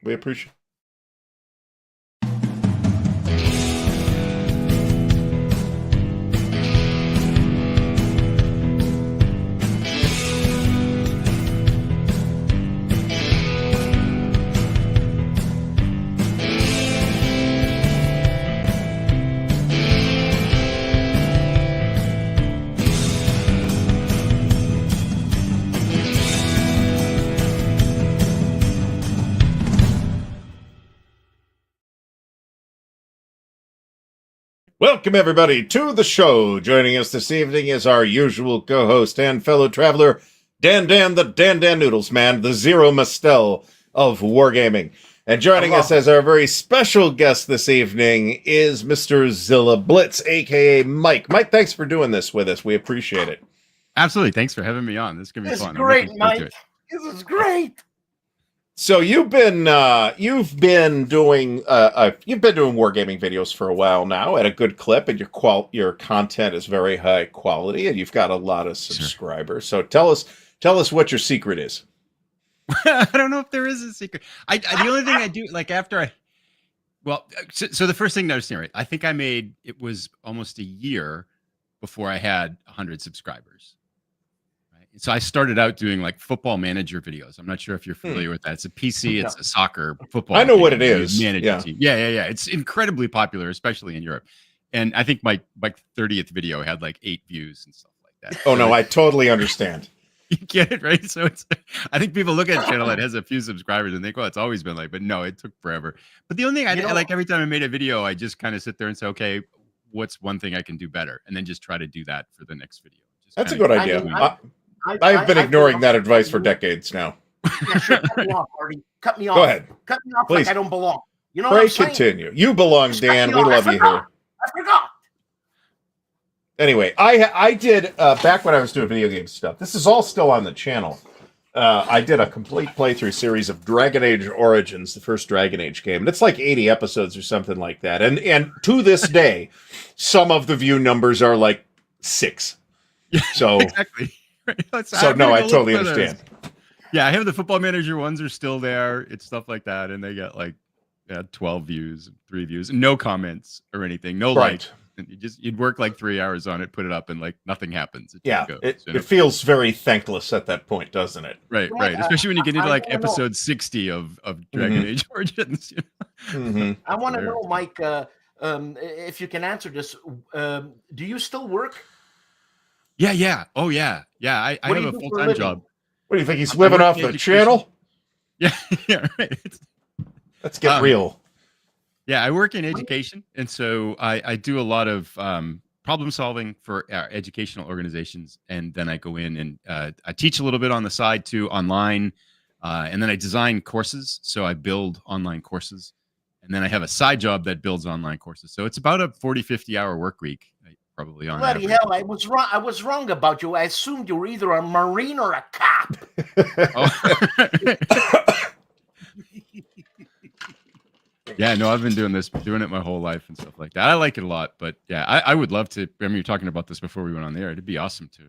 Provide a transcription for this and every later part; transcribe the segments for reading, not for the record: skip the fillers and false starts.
We appreciate. Welcome, everybody, to the show. Joining us this evening is our usual co-host and fellow traveler, Dan the Dan Noodles Man, the Zero Mastel of Wargaming. And joining us as our very special guest this evening is Mr. Zilla Blitz, a.k.a. Mike. Mike, thanks for doing this with us. We appreciate it. Absolutely. Thanks for having me on. This is going to be fun. This is great, Mike. This is great. So you've been doing wargaming videos for a while now at a good clip, and your content is very high quality, and you've got a lot of subscribers. Sure. So tell us what your secret is. I don't know if there is a secret. The only thing I do, like after so the first thing to understand, right? I think it was almost a year before I had 100 subscribers. So I started out doing like football manager videos. I'm not sure if you're familiar with that. It's a PC. It's a soccer football. I know what it is. Yeah. It's incredibly popular, especially in Europe. And I think my 30th video had like 8 views and stuff like that. Oh, no, I totally understand. You get it, right? So I think people look at a channel that has a few subscribers and think, well, it's always been like, but no, it took forever. But the only thing like every time I made a video, I just kind of sit there and say, okay, what's one thing I can do better? And then just try to do that for the next video. That's a good idea. I've been ignoring that advice for decades now. Yeah, sure. Cut me off, Artie. Cut me off. Go ahead. Cut me off. Please. Like I don't belong. You know Pray what I'm saying? Continue. You belong, Dan. We love you here. I forgot. Anyway, I did, back when I was doing video game stuff, this is all still on the channel. I did a complete playthrough series of Dragon Age Origins, the first Dragon Age game. And it's like 80 episodes or something like that. And to this day, some of the view numbers are like 6. So exactly. So no, I totally understand. Yeah, I have the football manager ones are still there. It's stuff like that, and they get like 12 views, 3 views, no comments or anything, no like. And you'd work like 3 hours on it, put it up, and like nothing happens. It feels very thankless at that point, doesn't it? Right. Especially when you get into like episode 60 of Dragon Age Origins. You know? I want to know, Mike, if you can answer this. Do you still work? Yeah. Oh, yeah. I have a full-time job. What do you think? He's living off the channel? Yeah, right. Let's get real. Yeah, I work in education, and so I do a lot of problem solving for educational organizations, and then I go in and I teach a little bit on the side too, online, and then I design courses, so I build online courses, and then I have a side job that builds online courses. So it's about a 40-50 hour work week. Probably on bloody hell, I was wrong. I was wrong about you. I assumed you were either a Marine or a cop. Yeah, no, I've been doing it my whole life and stuff like that. I like it a lot, but yeah, I would love to. I mean, you were talking about this before we went on the air. It'd be awesome to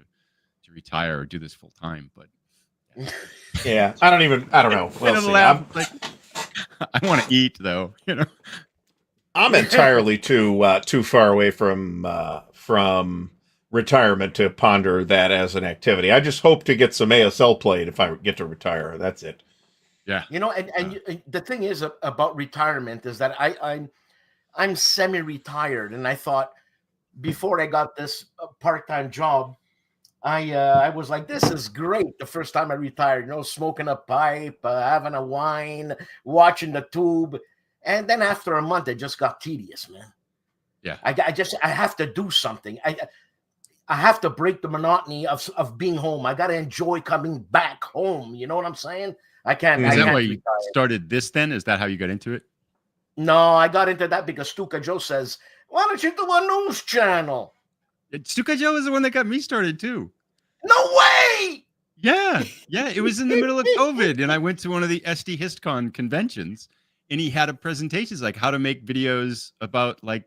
retire or do this full time, but yeah, I don't know. We'll see. I want to eat though, you know. I'm entirely too far away from retirement to ponder that as an activity. I just hope to get some ASL played if I get to retire. That's it. Yeah. You know, and the thing is about retirement is that I'm semi-retired, and I thought before I got this part-time job, I was like, this is great. The first time I retired, you know, smoking a pipe, having a wine, watching the tube. And then after a month, it just got tedious, man. Yeah. I have to do something. I have to break the monotony of being home. I got to enjoy coming back home. You know what I'm saying? I can't. Is that why you started this then? Is that how you got into it? No, I got into that because Stuka Joe says, why don't you do a news channel? Stuka Joe is the one that got me started too. No way! Yeah. It was in the middle of COVID, and I went to one of the SD HistCon conventions, and he had a presentation like how to make videos about like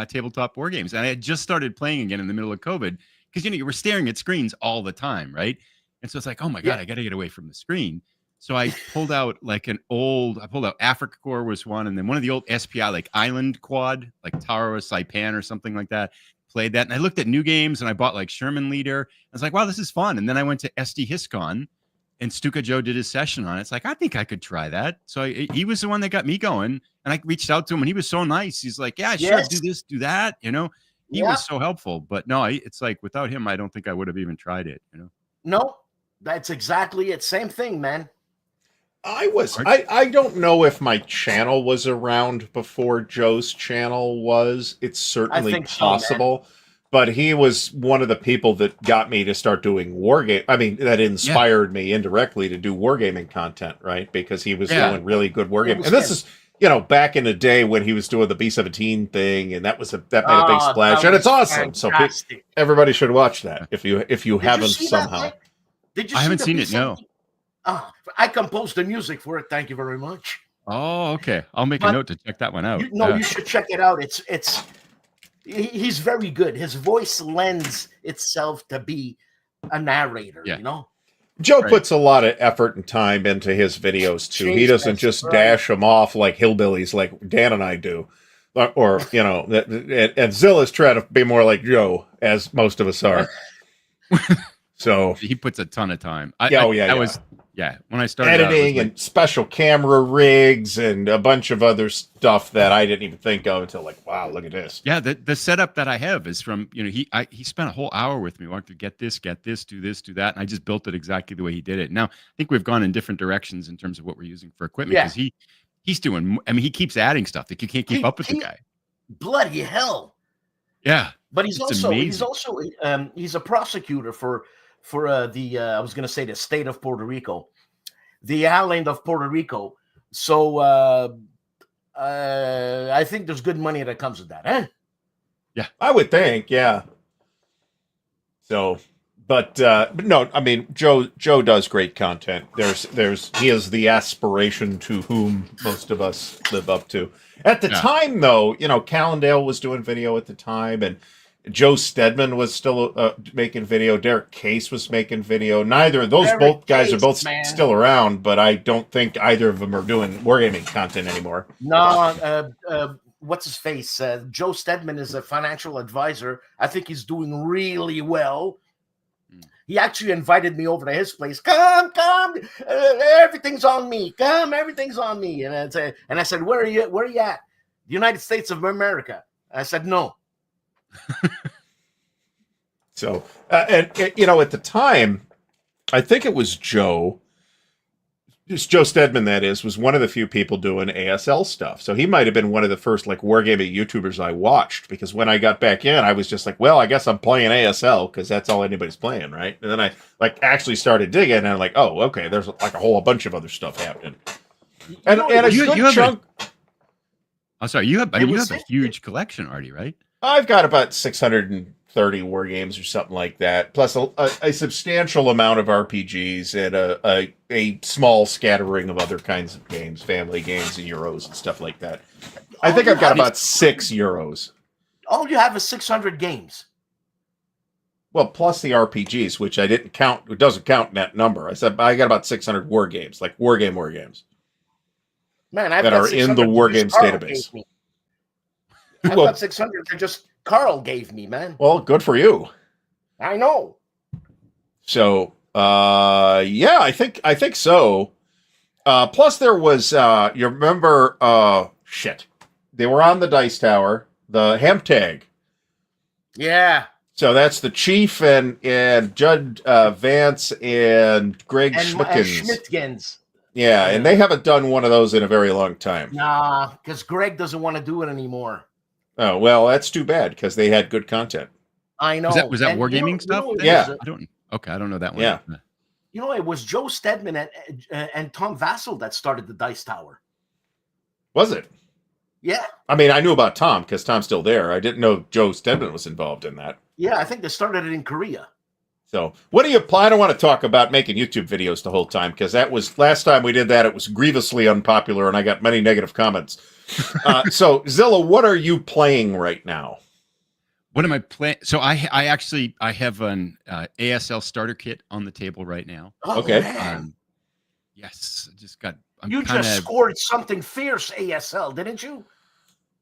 tabletop war games. And I had just started playing again in the middle of COVID because, you know, you were staring at screens all the time, right? And so it's like, oh my God, I got to get away from the screen. So I pulled out like I pulled out Africa Core was one, and then one of the old SPI like Island Quad, like Tara Saipan or something like that. Played that, and I looked at new games, and I bought like Sherman Leader. I was like, wow, this is fun. And then I went to SD Hiscon, and Stuka Joe did his session on it. It's like, I think I could try that. So he was the one that got me going, and I reached out to him, and he was so nice. He's like, yeah, sure, do this, do that. You know, he was so helpful. But no, it's like without him, I don't think I would have even tried it. You know, No, that's exactly it. Same thing, man. I don't know if my channel was around before Joe's channel was. It's certainly possible. So, but he was one of the people that got me to start doing wargame. I mean, that inspired me indirectly to do wargaming content, right? Because he was doing really good wargaming. And this is, you know, back in the day when he was doing the B-17 thing, and that made a big splash, and it's awesome. Fantastic. So everybody should watch that if you haven't somehow. Did you? I haven't seen it. No. I composed the music for it. Thank you very much. Oh, okay. I'll make a note to check that one out. You should check it out. He's very good. His voice lends itself to be a narrator. You know, Joe puts a lot of effort and time into his videos too. He doesn't just dash them off like hillbillies, like Dan and I do, or you know. And Zilla's trying to be more like Joe, as most of us are. So he puts a ton of time. When I started editing and special camera rigs and a bunch of other stuff that I didn't even think of until like, wow, look at this. Yeah, the setup that I have is from, you know, he spent a whole hour with me, walking through get this, do this, do that, and I just built it exactly the way he did it. Now I think we've gone in different directions in terms of what we're using for equipment because he's doing. I mean, he keeps adding stuff that you can't keep up with the guy. Bloody hell! Yeah, but he's a prosecutor for the I was going to say the state of Puerto Rico, the island of Puerto Rico. So I think there's good money that comes with that, eh? Yeah, I would think, yeah. So, but no, I mean, Joe does great content. He is the aspiration to whom most of us live up to. At the time, though, you know, Callendale was doing video at the time, and Joe Stedman was still making video. Derek Case was making video. Neither of those guys are both still around, but I don't think either of them are doing wargaming content anymore. No, what's his face? Joe Stedman is a financial advisor. I think he's doing really well. He actually invited me over to his place. Come, everything's on me. Come, everything's on me. And I said, where are you at? The United States of America. I said, no. So, and you know, at the time, I think it was Joe Stedman, that is, was one of the few people doing ASL stuff. So he might have been one of the first like wargaming YouTubers I watched, because when I got back in, I was just like, well, I guess I'm playing ASL because that's all anybody's playing, right? And then I like actually started digging, and I'm like, oh, okay, there's like a whole bunch of other stuff happening. And a good chunk. I'm sorry, you have a huge collection, Artie, right? I've got about 630 war games or something like that, plus a substantial amount of RPGs and a small scattering of other kinds of games, family games and Euros and stuff like that. I think I've got about 6 Euros. All you have is 600 games. Well, plus the RPGs, which I didn't count. It doesn't count in that number. I said I got about 600 war games, like war games. Man, I've that got are in the war games database. I've got 600 that just Carl gave me, man. Well, good for you. I know. So, yeah, I think so. Plus, there was you remember? They were on the Dice Tower, the Hemtag. Yeah. So that's the Chief and Judd Vance and Greg Schmitkins. Yeah, and they haven't done one of those in a very long time. Nah, because Greg doesn't want to do it anymore. Oh, well, that's too bad, because they had good content. I know. Was that wargaming stuff? Yeah. I don't know that one. Yeah. You know, it was Joe Stedman and Tom Vassell that started the Dice Tower. Was it? Yeah. I mean, I knew about Tom, because Tom's still there. I didn't know Joe Stedman was involved in that. Yeah, I think they started it in Korea. So, what do you plan? I don't want to talk about making YouTube videos the whole time, because that was, last time we did that, it was grievously unpopular, and I got many negative comments. So, Zilla, what are you playing right now? What am I playing? So, I have an ASL starter kit on the table right now. Okay. Yes, I just got. You just scored something fierce ASL, didn't you?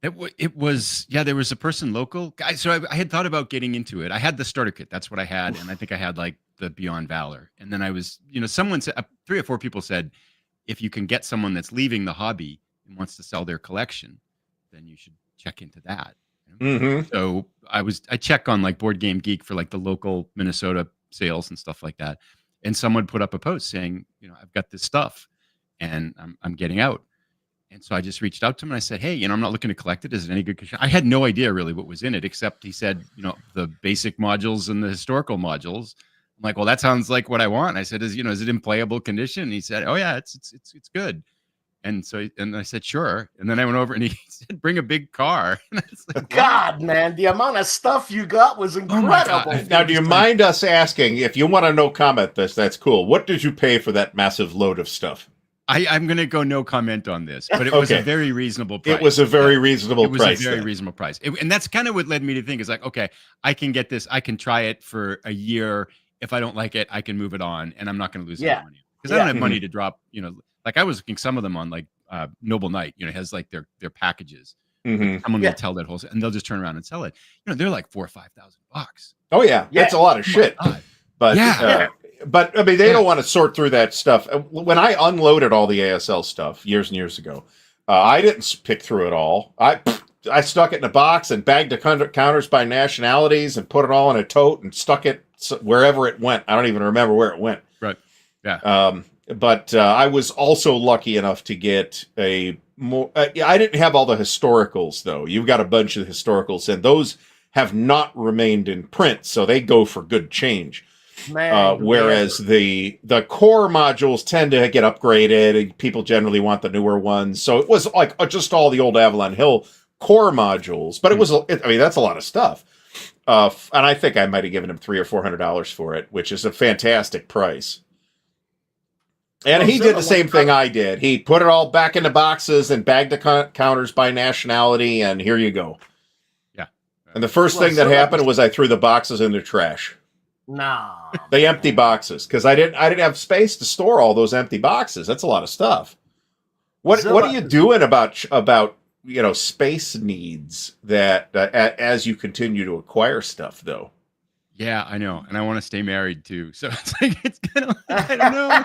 It was, yeah, there was a person local. So I had thought about getting into it. I had the starter kit. That's what I had. And I think I had like the Beyond Valor. And then I was, someone said, 3 or 4 people said, if you can get someone that's leaving the hobby and wants to sell their collection, then you should check into that. Mm-hmm. So I check on like Board Game Geek for like the local Minnesota sales and stuff like that. And someone put up a post saying, I've got this stuff and I'm getting out. And so I just reached out to him and I said, hey, I'm not looking to collect it. Is it any good? I had no idea really what was in it, except he said, the basic modules and the historical modules. I'm like, well, that sounds like what I want. I said, is it in playable condition? And he said, oh yeah, it's good. And so, and I said, sure. And then I went over and he said, bring a big car. And I was like, God, man, the amount of stuff you got was incredible. Now, do you mind us asking, if you want to no comment this, that's cool. What did you pay for that massive load of stuff? I'm going to go no comment on this, but it was a very reasonable price. It was a very reasonable price. It was a very reasonable price. And that's kind of what led me to think is like, okay, I can get this. I can try it for a year. If I don't like it, I can move it on and I'm not going to lose any money. Because I don't have money to drop, like I was looking some of them on like Noble Knight, has like their packages. Mm-hmm. Someone will tell that wholesale and they'll just turn around and sell it. They're like $4,000 or $5,000. Oh yeah. That's a lot of shit. But but I mean, they don't want to sort through that stuff. When I unloaded all the ASL stuff years and years ago, I didn't pick through it all. I stuck it in a box and bagged the counters by nationalities and put it all in a tote and stuck it wherever it went. I don't even remember where it went. Right. Yeah. But I was also lucky enough to get a more. I didn't have all the historicals though. You've got a bunch of historicals, and those have not remained in print, so they go for good change. Whereas the core modules tend to get upgraded, and people generally want the newer ones. So it was like just all the old Avalon Hill core modules, but it was. I mean, that's a lot of stuff. And I think I might have given him $300 or $400 for it, which is a fantastic price. And he did the same thing I did. He put it all back into boxes and bagged the counters by nationality, and here you go. Yeah. And the first thing that happened was I threw the boxes in the trash. No. The empty boxes, because I didn't have space to store all those empty boxes. That's a lot of stuff. What are you doing about space needs that as you continue to acquire stuff though? Yeah, I know, and I want to stay married too. So it's like it's kind of I don't know.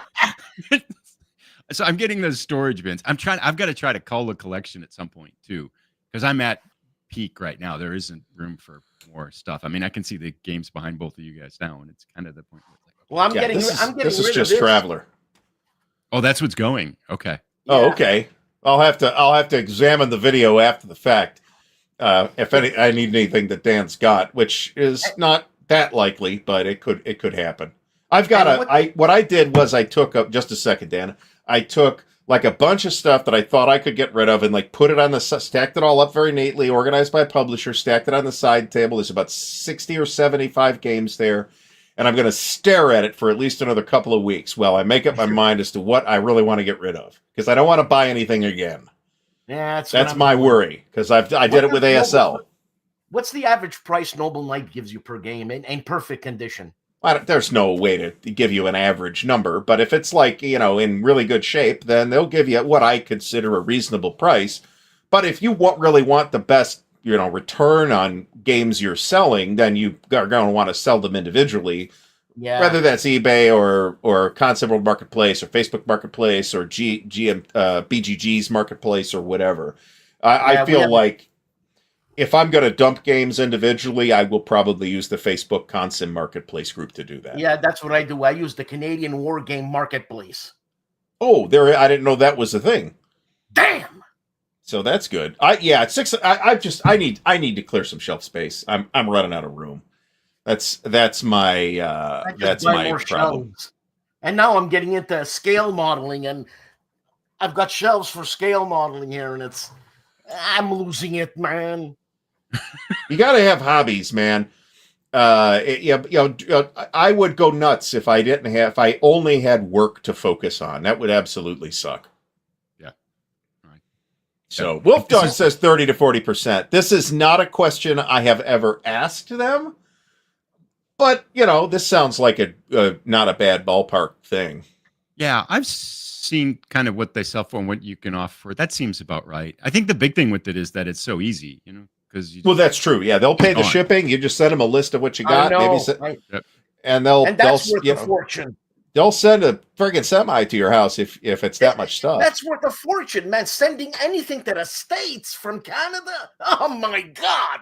So I'm getting those storage bins. I've got to try to cull the collection at some point too, because I'm at peak right now. There isn't room for more stuff. I mean, I can see the games behind both of you guys now, and it's kind of the point. Where it's like, okay. Well, I'm getting this is just Traveler. Oh, that's what's going. Okay. Yeah. Oh, okay. I'll have to examine the video after the fact. If I need anything that Dan's got, which is not that likely, but it could happen. I've got what I did was I took just a second, Dan. I took like a bunch of stuff that I thought I could get rid of and like put it stacked it all up very neatly, organized by publisher, stacked it on the side table. There's about 60 or 75 games there. And I'm going to stare at it for at least another couple of weeks while I make up my mind as to what I really want to get rid of. Because I don't want to buy anything again. Yeah, that's my worry. Because I did it with ASL. What's the average price Noble Knight gives you per game in perfect condition? There's no way to give you an average number, but if it's like, in really good shape, then they'll give you what I consider a reasonable price. But if you really want the best, return on games you're selling, then you are going to want to sell them individually. Yeah. Whether that's eBay or Concept World Marketplace or Facebook Marketplace or BGG's Marketplace or whatever. I feel like if I'm going to dump games individually, I will probably use the Facebook Consim Marketplace group to do that. Yeah, that's what I do. I use the Canadian War Game Marketplace. Oh, I didn't know that was a thing. Damn. So that's good. I need to clear some shelf space. I'm running out of room. That's my problem. Shelves. And now I'm getting into scale modeling, and I've got shelves for scale modeling here, and I'm losing it, man. You got to have hobbies, man. I would go nuts if I only had work to focus on. That would absolutely suck. Yeah. All right. So Wolf Dog says 30 to 40%. This is not a question I have ever asked them, but this sounds like a not a bad ballpark thing. Yeah, I've seen kind of what they sell for and what you can offer. That seems about right. I think the big thing with it is that it's so easy, because you Well, just that's true. Yeah, they'll pay the on. shipping. You just send them a list of what you I got, maybe, know, right? and And that's worth a fortune. they'll send a friggin' semi to your house if it's that much stuff. That's worth a fortune, man. Sending anything to the States from Canada. Oh my God.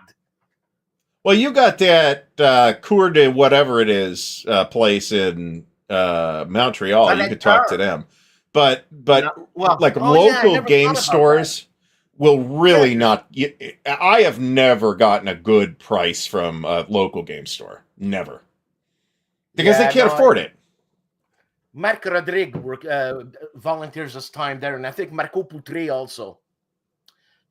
Well, you got that Cour de whatever it is place in Montreal. You could talk to them, but like local game stores will really not. I have never gotten a good price from a local game store, never, because they can't afford it. Marc Rodrigue volunteers his time there, and I think Marco Poutre also.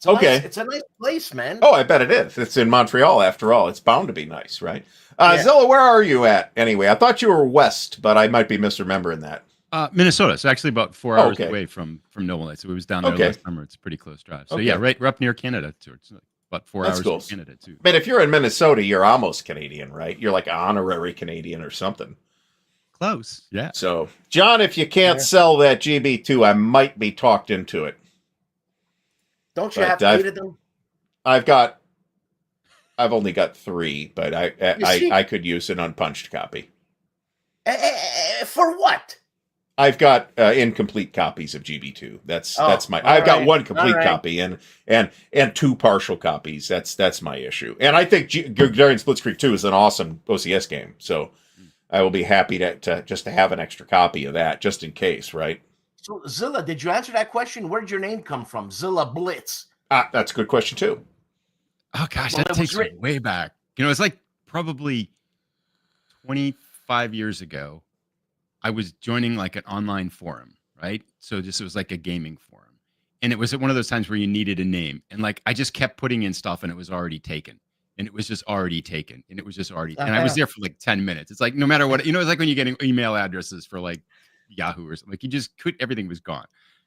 It's a nice place, man. Oh, I bet it is. It's in Montreal, after all. It's bound to be nice, right? Zilla, where are you at anyway? I thought you were west, but I might be misremembering that. Minnesota. It's actually about 4 hours away from Noble Lake. So we was down there last summer. It's a pretty close drive. So yeah, we're up near Canada too. It's about 4 hours from Canada too. But if you're in Minnesota, you're almost Canadian, right? You're like an honorary Canadian or something. Close, yeah. So, John, if you can't sell that GB2, I might be talked into it. Don't you have 8 of them? I've only got 3, but I could use an unpunched copy. For what? I've got incomplete copies of GB2. That's my. I've got 1 complete copy and 2 partial copies. That's my issue. And I think Gagarin's Blitzkrieg 2 is an awesome OCS game. So I will be happy to just to have an extra copy of that just in case, right? So Zilla, did you answer that question? Where did your name come from? Zilla Blitz. That's a good question too. Oh gosh, that takes me way back. It's like probably 25 years ago. I was joining like an online forum, right? So it was like a gaming forum. And it was one of those times where you needed a name. And like I just kept putting in stuff and it was already taken. And it was just already taken. And it was just already and I was there for like 10 minutes. It's like no matter what, it's like when you're getting email addresses for like Yahoo or something. Like you just everything was gone.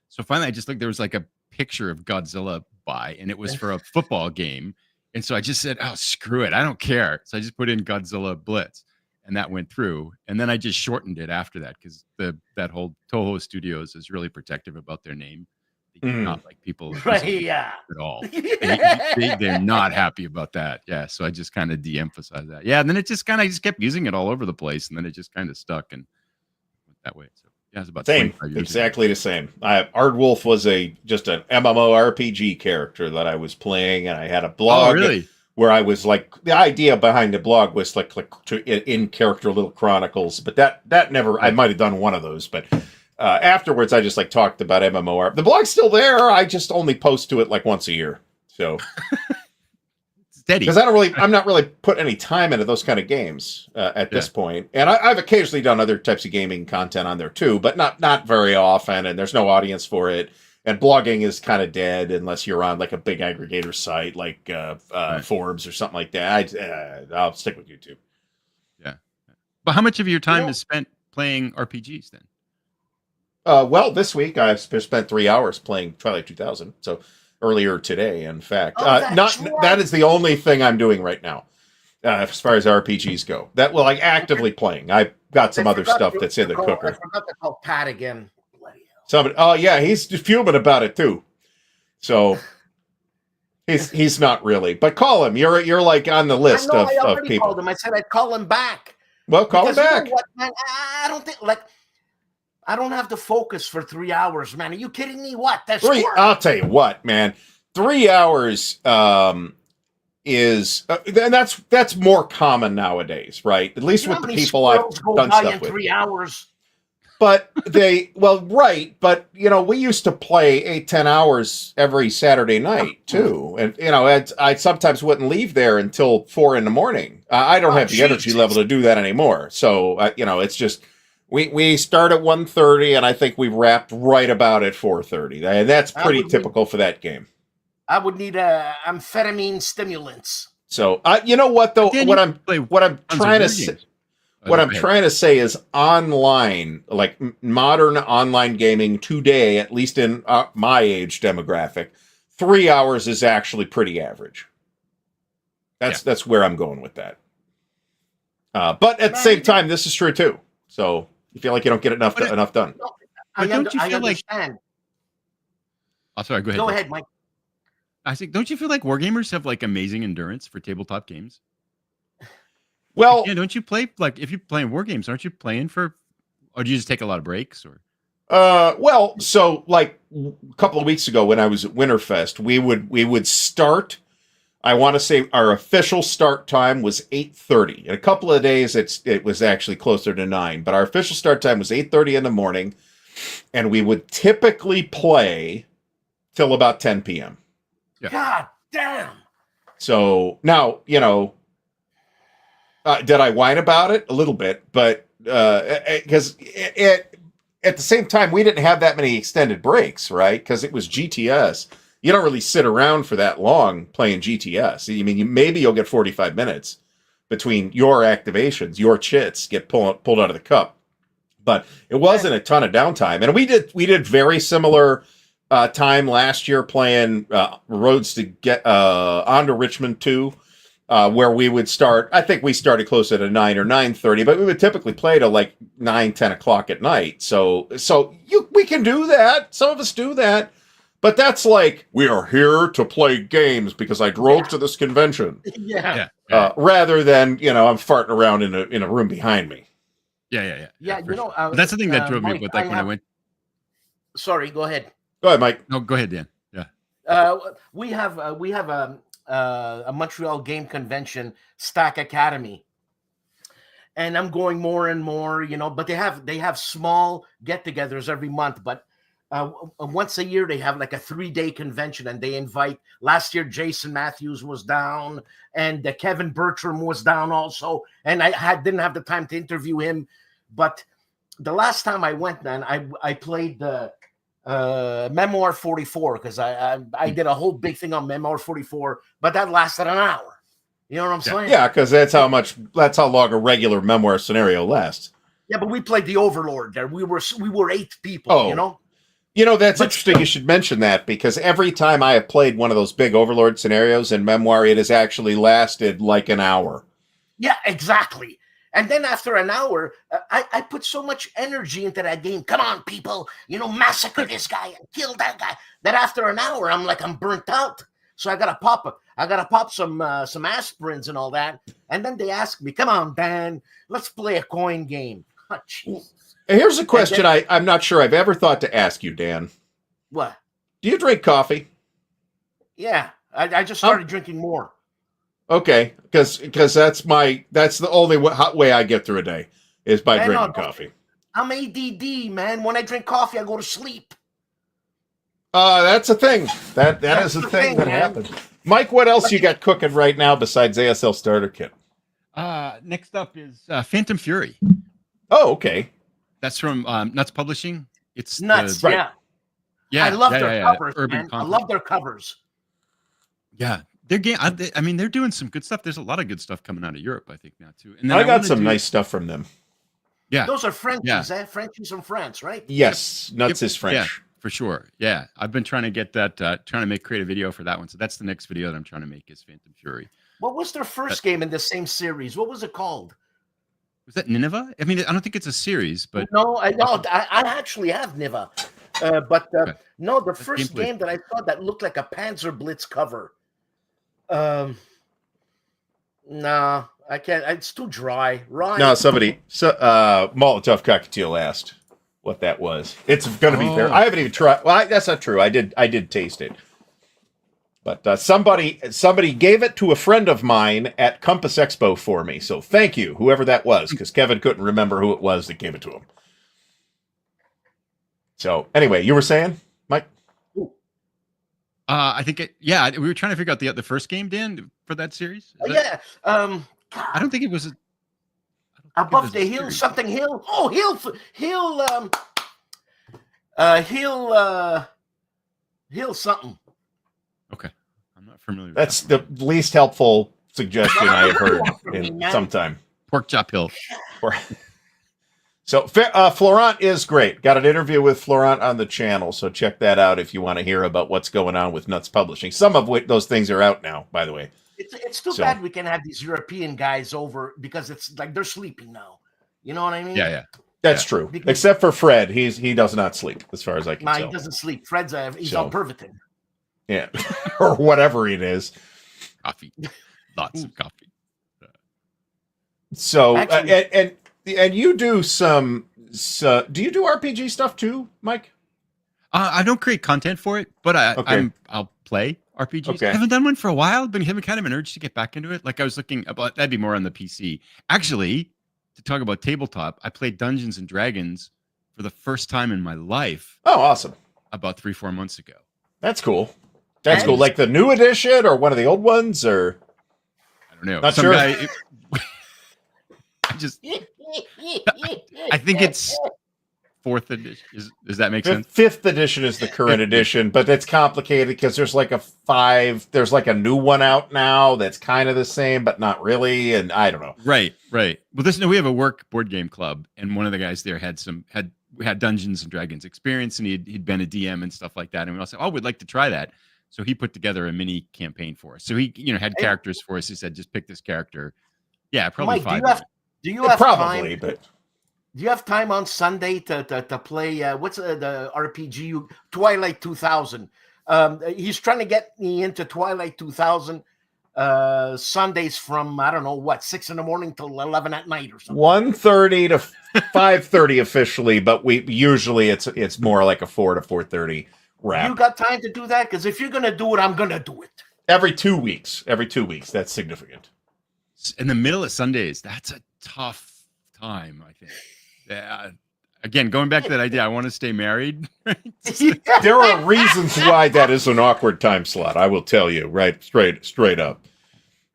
So finally I just looked, there was like a picture of Godzilla by, and it was for a football game. And so I just said, oh, screw it. I don't care. So I just put in Godzilla Blitz. And that went through. And then I just shortened it after that because that whole Toho Studios is really protective about their name. They do not like people at all. They're not happy about that. Yeah. So I just kind of de-emphasized that. Yeah. And then I just kept using it all over the place. And then it just kind of stuck and went that way. So yeah, it's about same. Exactly the same. Ardwulf was just an MMORPG character that I was playing, and I had a blog. Oh, really? Where I was like, the idea behind the blog was like in character little chronicles, but that never. I might have done one of those, but afterwards I just like talked about MMOR. The blog's still there. I just only post to it like once a year, so steady because I'm not really put any time into those kind of games at this point. And I've occasionally done other types of gaming content on there too, but not very often. And there's no audience for it. And blogging is kind of dead unless you're on like a big aggregator site like Forbes or something like that. I'll stick with YouTube. Yeah. But how much of your time is spent playing RPGs then? Well, this week I've spent 3 hours playing Twilight 2000. So earlier today, in fact. That is the only thing I'm doing right now as far as RPGs go. That will actively playing. I've got some other stuff that's in the cooker. I forgot to call Pat again. Oh yeah, he's fuming about it too. So he's not really, but call him. You're like on the list of people. I already called him. I said I'd call him back. Well, call him back. You know what, man? I don't think I don't have to focus for 3 hours, man. Are you kidding me? What? That's I'll tell you what, man. 3 hours is and that's more common nowadays, right? At least with the people I've done stuff with. 3 hours. But but we used to play 8-10 hours every Saturday night too, and I sometimes wouldn't leave there until 4 a.m. I don't have the energy level to do that anymore. So it's just we start at 1:30, and I think we wrapped right about at 4:30. And that's pretty typical for that game. I would need amphetamine stimulants. So you know what though? What I'm trying to say. What I'm trying to say is online, like modern online gaming today, at least in my age demographic, 3 hours is actually pretty average. That's where I'm going with that. But at the same time, this is true too. So you feel like you don't get enough done. But don't you I feel like? understand. Oh, sorry. Go ahead. Go Dan. ahead, Mike. I think. Don't you feel like wargamers have like amazing endurance for tabletop games? Well, Yeah. Don't you play like if you're playing war games? Aren't you playing for? Or do you just take a lot of breaks? Or well, so like a couple of weeks ago when I was at Winterfest, we would start. I want to say our official start time was 8:30. In a couple of days, it was actually closer to 9. But our official start time was 8:30 in the morning, and we would typically play till about 10 p.m. Yeah. God damn. So now, did I whine about it? A little bit, but because at the same time, we didn't have that many extended breaks, right? Because it was GTS. You don't really sit around for that long playing GTS. I mean, maybe you'll get 45 minutes between your activations, your chits get pulled out of the cup. But it wasn't a ton of downtime. And we did very similar time last year playing Roads to get onto Richmond 2, where we would start. I think we started closer to 9 or 9:30, but we would typically play till like 9, 10 o'clock at night. So we can do that. Some of us do that. But that's like, we are here to play games because I drove to this convention. Yeah. Rather than, I'm farting around in a room behind me. Yeah. Yeah, Sure. But that's the thing that drove me Mike, with like when I went. Sorry, go ahead. Go ahead, Mike. No, go ahead, Dan. Yeah. We have a Montreal game convention, Stack Academy, and I'm going more and more. But they have small get-togethers every month. But once a year they have like a 3-day convention, and they invite. Last year Jason Matthews was down, and Kevin Bertram was down also, and I didn't have the time to interview him. But the last time I went, then I played the Memoir 44 because I did a whole big thing on Memoir 44, but that lasted an hour. You know what I'm saying? Yeah, because that's how long a regular memoir scenario lasts. Yeah, but we played the Overlord there. We were 8 people. Oh. That's interesting you should mention that, because every time I have played one of those big Overlord scenarios in Memoir, it has actually lasted like an hour. Yeah, exactly. And then after an hour, I put so much energy into that game. Come on, people, massacre this guy and kill that guy. That after an hour, I'm burnt out. So I gotta pop some aspirins and all that. And then they ask me, come on, Dan, let's play a coin game. Oh, Jesus. Here's a question I'm not sure I've ever thought to ask you, Dan. What? Do you drink coffee? Yeah, I just started drinking more. Okay, because that's the only way I get through a day is by drinking coffee. I'm ADD, man. When I drink coffee, I go to sleep. That's a thing. That is a thing that happens. Mike, what else you got cooking right now besides ASL Starter Kit? Next up is Phantom Fury. Oh, okay. That's from Nuts Publishing. It's Nuts, right. Yeah. I love their covers, Urban man. Conflict. I love their covers. Yeah, their game. I mean, they're doing some good stuff. There's a lot of good stuff coming out of Europe, I think, now too. And then I got some nice stuff from them. Yeah, those are Frenchies, Frenchies from France, right? Yes, Nuts is French. Yeah, for sure. Yeah, I've been trying to get that, trying to create a video for that one. So that's the next video that I'm trying to make is Phantom Fury. What was their first game in the same series? What was it called? Was that Nineveh? I mean, I don't think it's a series, but no, I actually have Nineveh, but no, the first game that I saw that looked like a Panzer Blitz cover. No, I can't. It's too dry. Right? No, Molotov Cockatiel asked what that was. It's going to be fair. I haven't even tried. Well, that's not true. I did taste it. But somebody gave it to a friend of mine at Compass Expo for me. So thank you, whoever that was, because Kevin couldn't remember who it was that gave it to him. So anyway, you were saying, Mike? I think we were trying to figure out the first game, Dan, for that series. I don't think it was Above the Hill, series. Something Hill. Oh, Hill something. Okay, I'm not familiar with That's the least helpful suggestion I have heard in some time. Pork Chop Hill. So Florent is great. Got an interview with Florent on the channel, so check that out if you want to hear about what's going on with Nuts Publishing. Some of those things are out now, by the way. It's too bad we can have these European guys over because it's like they're sleeping now. You know what I mean? Yeah. That's Yeah. true. Because- Except for Fred, he does not sleep, as far as I can Nah, tell. he doesn't sleep. Fred's he's So- on Pervitin. Yeah, or whatever it is. Coffee. Lots of coffee. So Actually- and you do some. So, do you do RPG stuff too, Mike? I don't create content for it, but Okay. I'll play RPGs. Okay. I haven't done one for a while, but having kind of an urge to get back into it. Like I was looking about that'd be more on the PC. Actually, to talk about tabletop, I played Dungeons and Dragons for the first time in my life Oh, awesome. about 3-4 months ago. That's cool. That's And- cool. Like the new edition or one of the old ones, or I don't know. Not Some sure. guy. I think it's 4th edition. Does that make sense? fifth edition is the current edition, but it's complicated because there's like there's like a new one out now that's kind of the same, but not really. And I don't know. Right. Well, we have a work board game club, and one of the guys there had Dungeons and Dragons experience, and he'd been a DM and stuff like that. And we all said, "Oh, we'd like to try that." So he put together a mini campaign for us. So he, had characters for us. He said, "Just pick this character." Yeah, probably Mike, 5. do you have Probably, time? but Do you have time on Sunday to play? What's the RPG? Twilight 2000. He's trying to get me into Twilight 2000 Sundays from I don't know what 6 a.m. till 11 at night or something. 1:30 to 5:30 officially, but we usually it's more like a 4 to 4:30 wrap. You got time to do that? Because if you're gonna do it, I'm gonna do it. Every 2 weeks. Every 2 weeks. That's significant. In the middle of Sundays, that's a tough time, I think. Yeah. Again, going back to that idea, I want to stay married. There are reasons why that is an awkward time slot. I will tell you, right, straight up.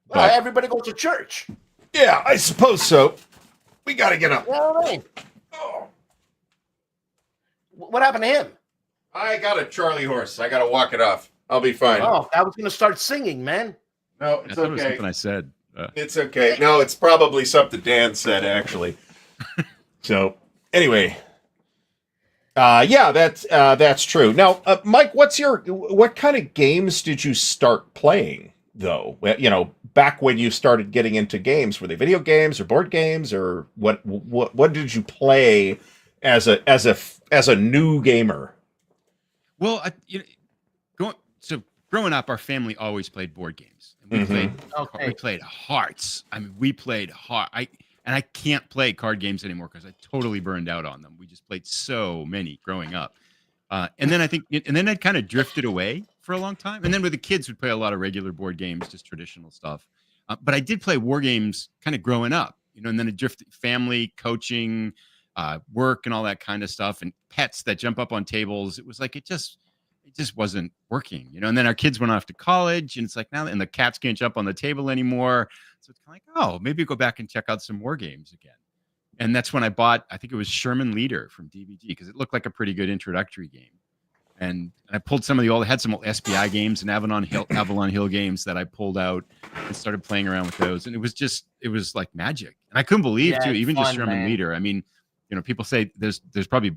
Well, But- everybody goes to church. Yeah, I suppose so. We got to get up. You know what I mean? Oh, What happened to him? I got a Charlie horse. I got to walk it off. I'll be fine. Oh, I was gonna start singing, man. No, I it's thought it was okay. something I said. It's okay. No, it's probably something Dan said actually. So anyway, yeah, that's true. Now, Mike, what kind of games did you start playing though? Back when you started getting into games, were they video games or board games, or what did you play as a new gamer? Well, growing up, our family always played board games. And we Okay. we played Hearts. I mean, we played Heart. I can't play card games anymore because I totally burned out on them. We just played so many growing up, and then I kind of drifted away for a long time. And then with the kids, we'd play a lot of regular board games, just traditional stuff. But I did play war games kind of growing up, and then it drifted family, coaching, work, and all that kind of stuff, and pets that jump up on tables. It was like it just wasn't working, And then our kids went off to college, and it's like now, and the cats can't jump on the table anymore. So it's kind of like, oh, maybe go back and check out some war games again. And that's when I bought, I think it was Sherman Leader from DVD, because it looked like a pretty good introductory game. And I pulled some of the old, I had some old SPI games and Avalon Hill games that I pulled out and started playing around with those. And it was like magic. And I couldn't believe Yeah, too, it's even just fun, Sherman man. Leader. I mean, people say there's probably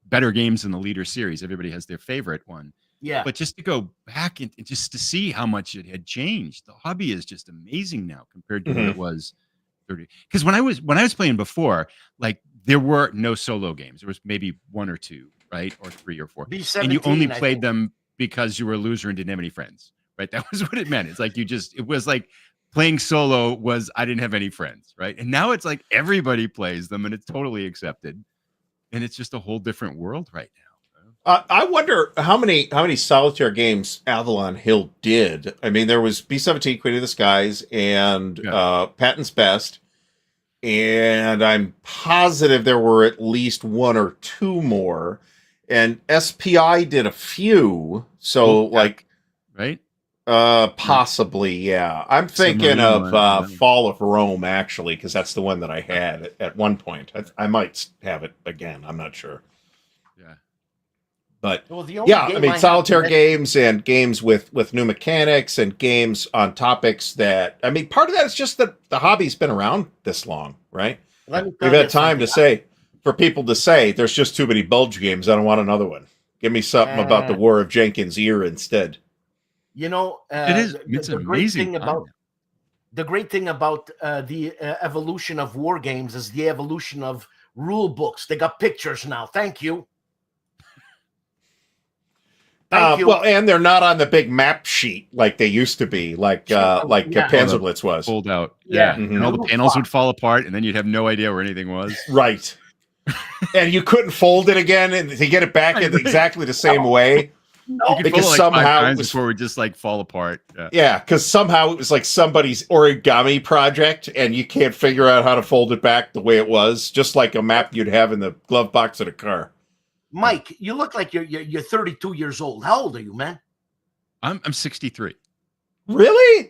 better games in the Leader series. Everybody has their favorite one. Yeah. But just to go back and just to see how much it had changed, the hobby is just amazing now compared to what it was 30. Because when I was playing before, like there were no solo games. There was maybe 1 or 2, right, or 3 or 4, B17, and you only I played think. them because you were a loser and didn't have any friends, right? That was what it meant. It's like it was like playing solo was I didn't have any friends, right? And now it's like everybody plays them, and it's totally accepted, and it's just a whole different world right now. I wonder how many solitaire games Avalon Hill did. I mean, there was B-17, Queen of the Skies, and Patton's Best, and I'm positive there were at least 1 or 2 more. And SPI did a few, so Right? possibly, yeah. I'm thinking of Fall of Rome actually, because that's the one that I had at one point. I might have it again. I'm not sure. Yeah. But Well, the only yeah, I game mean, have solitaire that- games and games with new mechanics and games on topics that, I mean, part of that is just that the hobby's been around this long, right? Let me tell We've you had time to something. for people to say, there's just too many Bulge games. I don't want another one. Give me something about the War of Jenkins' Ear instead. It is. It's the great amazing. thing about the great thing about the evolution of war games is the evolution of rule books. They got pictures now. Thank you. Well, and they're not on the big map sheet like they used to be, like Panzer Blitz was. Pulled out. Yeah. And all the panels would fall apart, and then you'd have no idea where anything was. Right. And you couldn't fold it again and to get it back in exactly the same way. No, You could fold it like somehow 5 times before it would just like fall apart. Yeah, because somehow it was like somebody's origami project, and you can't figure out how to fold it back the way it was, just like a map you'd have in the glove box of a car. Mike, you look like you're 32 years old. How old are you, man? I'm 63. Really?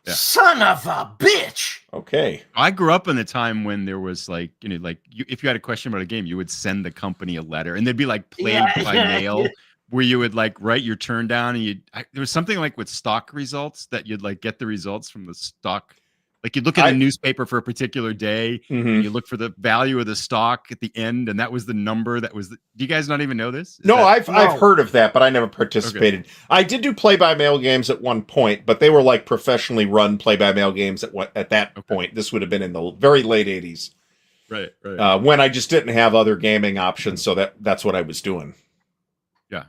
Yeah. Son of a bitch. Okay. I grew up in the time when there was like, if you had a question about a game, you would send the company a letter, and they'd be like played by mail, where you would like write your turn down, and there was something like with stock results that you'd like get the results from the stock. Like you'd look at the newspaper for a particular day, and you look for the value of the stock at the end, and that was the number that was. Do you guys not even know this? I've heard of that, but I never participated. Okay. I did do play-by-mail games at one point, but they were like professionally run play-by-mail games at that point. This would have been in the very late 80s. Right. When I just didn't have other gaming options, so that's what I was doing. Yeah.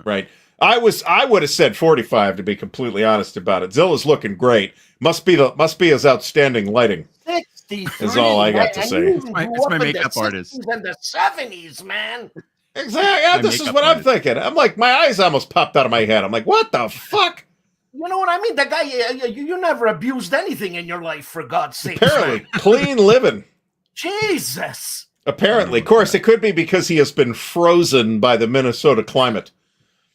Right. I would have said 45 to be completely honest about it. Zilla's looking great. Must be his outstanding lighting. 63 is all I got to say. It's my makeup artist. In the 70s, man. Exactly. Yeah, this is what I'm thinking. I'm like, my eyes almost popped out of my head. I'm like, what the fuck? You know what I mean? That guy, you never abused anything in your life, for God's sake. Apparently, clean living. Jesus. Apparently. Of course, it could be because he has been frozen by the Minnesota climate.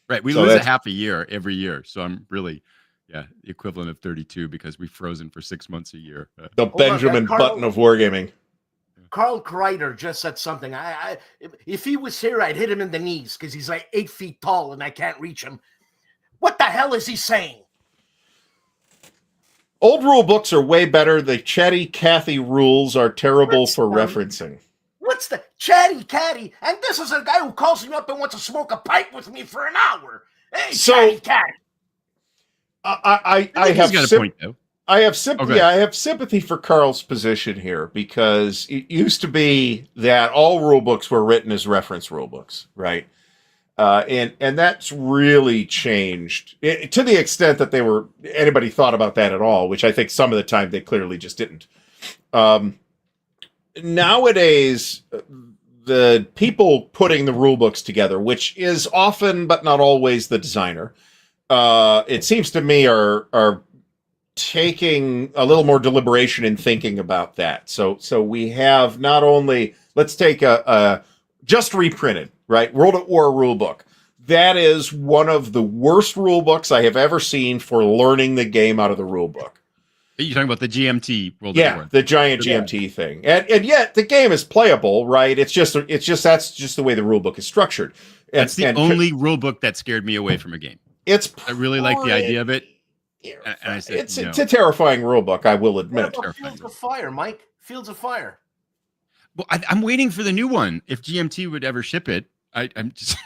Right. We lose a half a year every year. So I'm really, the equivalent of 32 because we've frozen for 6 months a year. The Benjamin Button of wargaming. Carl Kreider just said something. If he was here, I'd hit him in the knees because he's like 8 feet tall and I can't reach him. What the hell is he saying? Old rule books are way better. The chatty Cathy rules are terrible for referencing. What's the chatty Cathy? And this is a guy who calls me up and wants to smoke a pipe with me for an hour. Hey, chatty Cathy. I have got a point, though. I have sympathy. Okay. I have sympathy for Carl's position here because it used to be that all rule books were written as reference rule books, right? And that's really changed to the extent that anybody thought about that at all, which I think some of the time they clearly just didn't. Nowadays, the people putting the rule books together, which is often but not always the designer, it seems to me are taking a little more deliberation in thinking about that. So we have not only, let's take a just reprinted, right, World at War rule book. That is one of the worst rule books I have ever seen for learning the game out of the rule book. You're talking about the GMT World at War. Yeah, the giant GMT thing. And yet the game is playable, right? It's just that's just the way the rule book is structured. That's the only rule book that scared me away from a game. I really like the idea of it. And I said, it's a terrifying rule book, I will admit. Fields of Fire, Mike. Fields of Fire. Well, I'm waiting for the new one. If GMT would ever ship it, I'm just.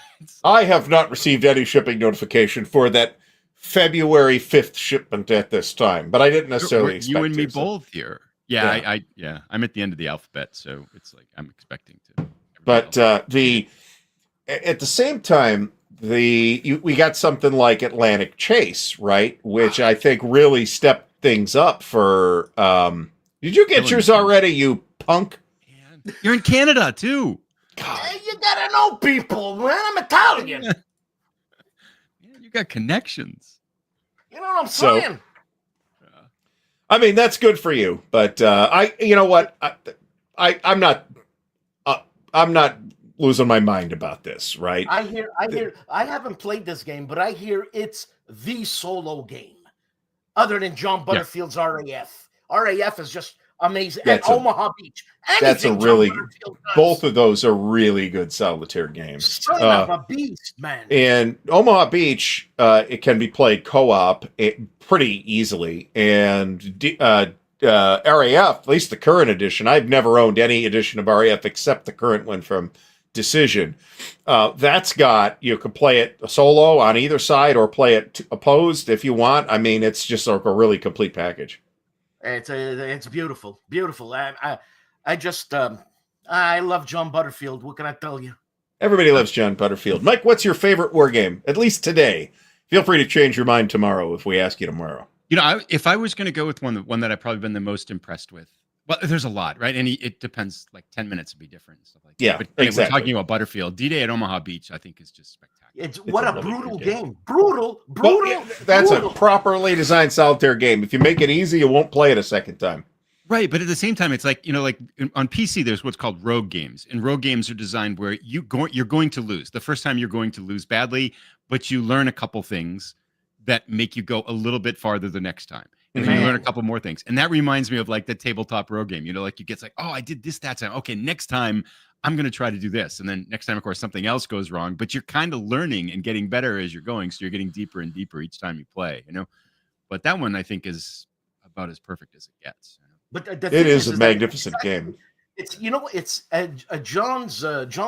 I have not received any shipping notification for that February 5th shipment at this time, but I didn't necessarily expect you and me both here. Yeah, I'm at the end of the alphabet, so it's like I'm expecting to. But at the same time, we got something like Atlantic Chase, right? Which I think really stepped things up for. Did you get yours already, you punk? You're in Canada too. God. Hey, you gotta know people, man. I'm Italian. Yeah, you got connections. You know what I'm saying? I mean, that's good for you, but you know what? I'm not losing my mind about this, right? I hear. I haven't played this game, but I hear it's the solo game, other than John Butterfield's RAF. RAF is just amazing. And Omaha Beach. That's a really. Both of those are really good solitaire games. Son of a beast, man. And Omaha Beach, it can be played co-op pretty easily, and RAF, at least the current edition. I've never owned any edition of RAF except the current one from Decision. That's got, you can play it solo on either side or play it opposed if you want. I mean, it's just a really complete package. It's beautiful, beautiful. I just I love John Butterfield. What can I tell you? Everybody loves John Butterfield. Mike, what's your favorite war game? At least today. Feel free to change your mind tomorrow if we ask you tomorrow. If I was going to go with one that I've probably been the most impressed with, well, there's a lot, right? And it depends. Like 10 minutes would be different and stuff like that. Yeah, But exactly. we're talking about Butterfield. D-Day at Omaha Beach, I think, is just spectacular. What a really brutal good game. Brutal. Well, yeah, that's brutal. a properly designed solitaire game. If you make it easy, you won't play it a second time. Right, but at the same time, it's like on PC, there's what's called rogue games, and rogue games are designed where you're going to lose. The first time you're going to lose badly, but you learn a couple things that make you go a little bit farther the next time, and then you learn a couple more things. And that reminds me of like the tabletop rogue game. Like you get like, oh, I did this that time. Okay, next time I'm going to try to do this, and then next time, of course, something else goes wrong. But you're kind of learning and getting better as you're going, so you're getting deeper and deeper each time you play. But that one I think is about as perfect as it gets. But it is a magnificent game. It's John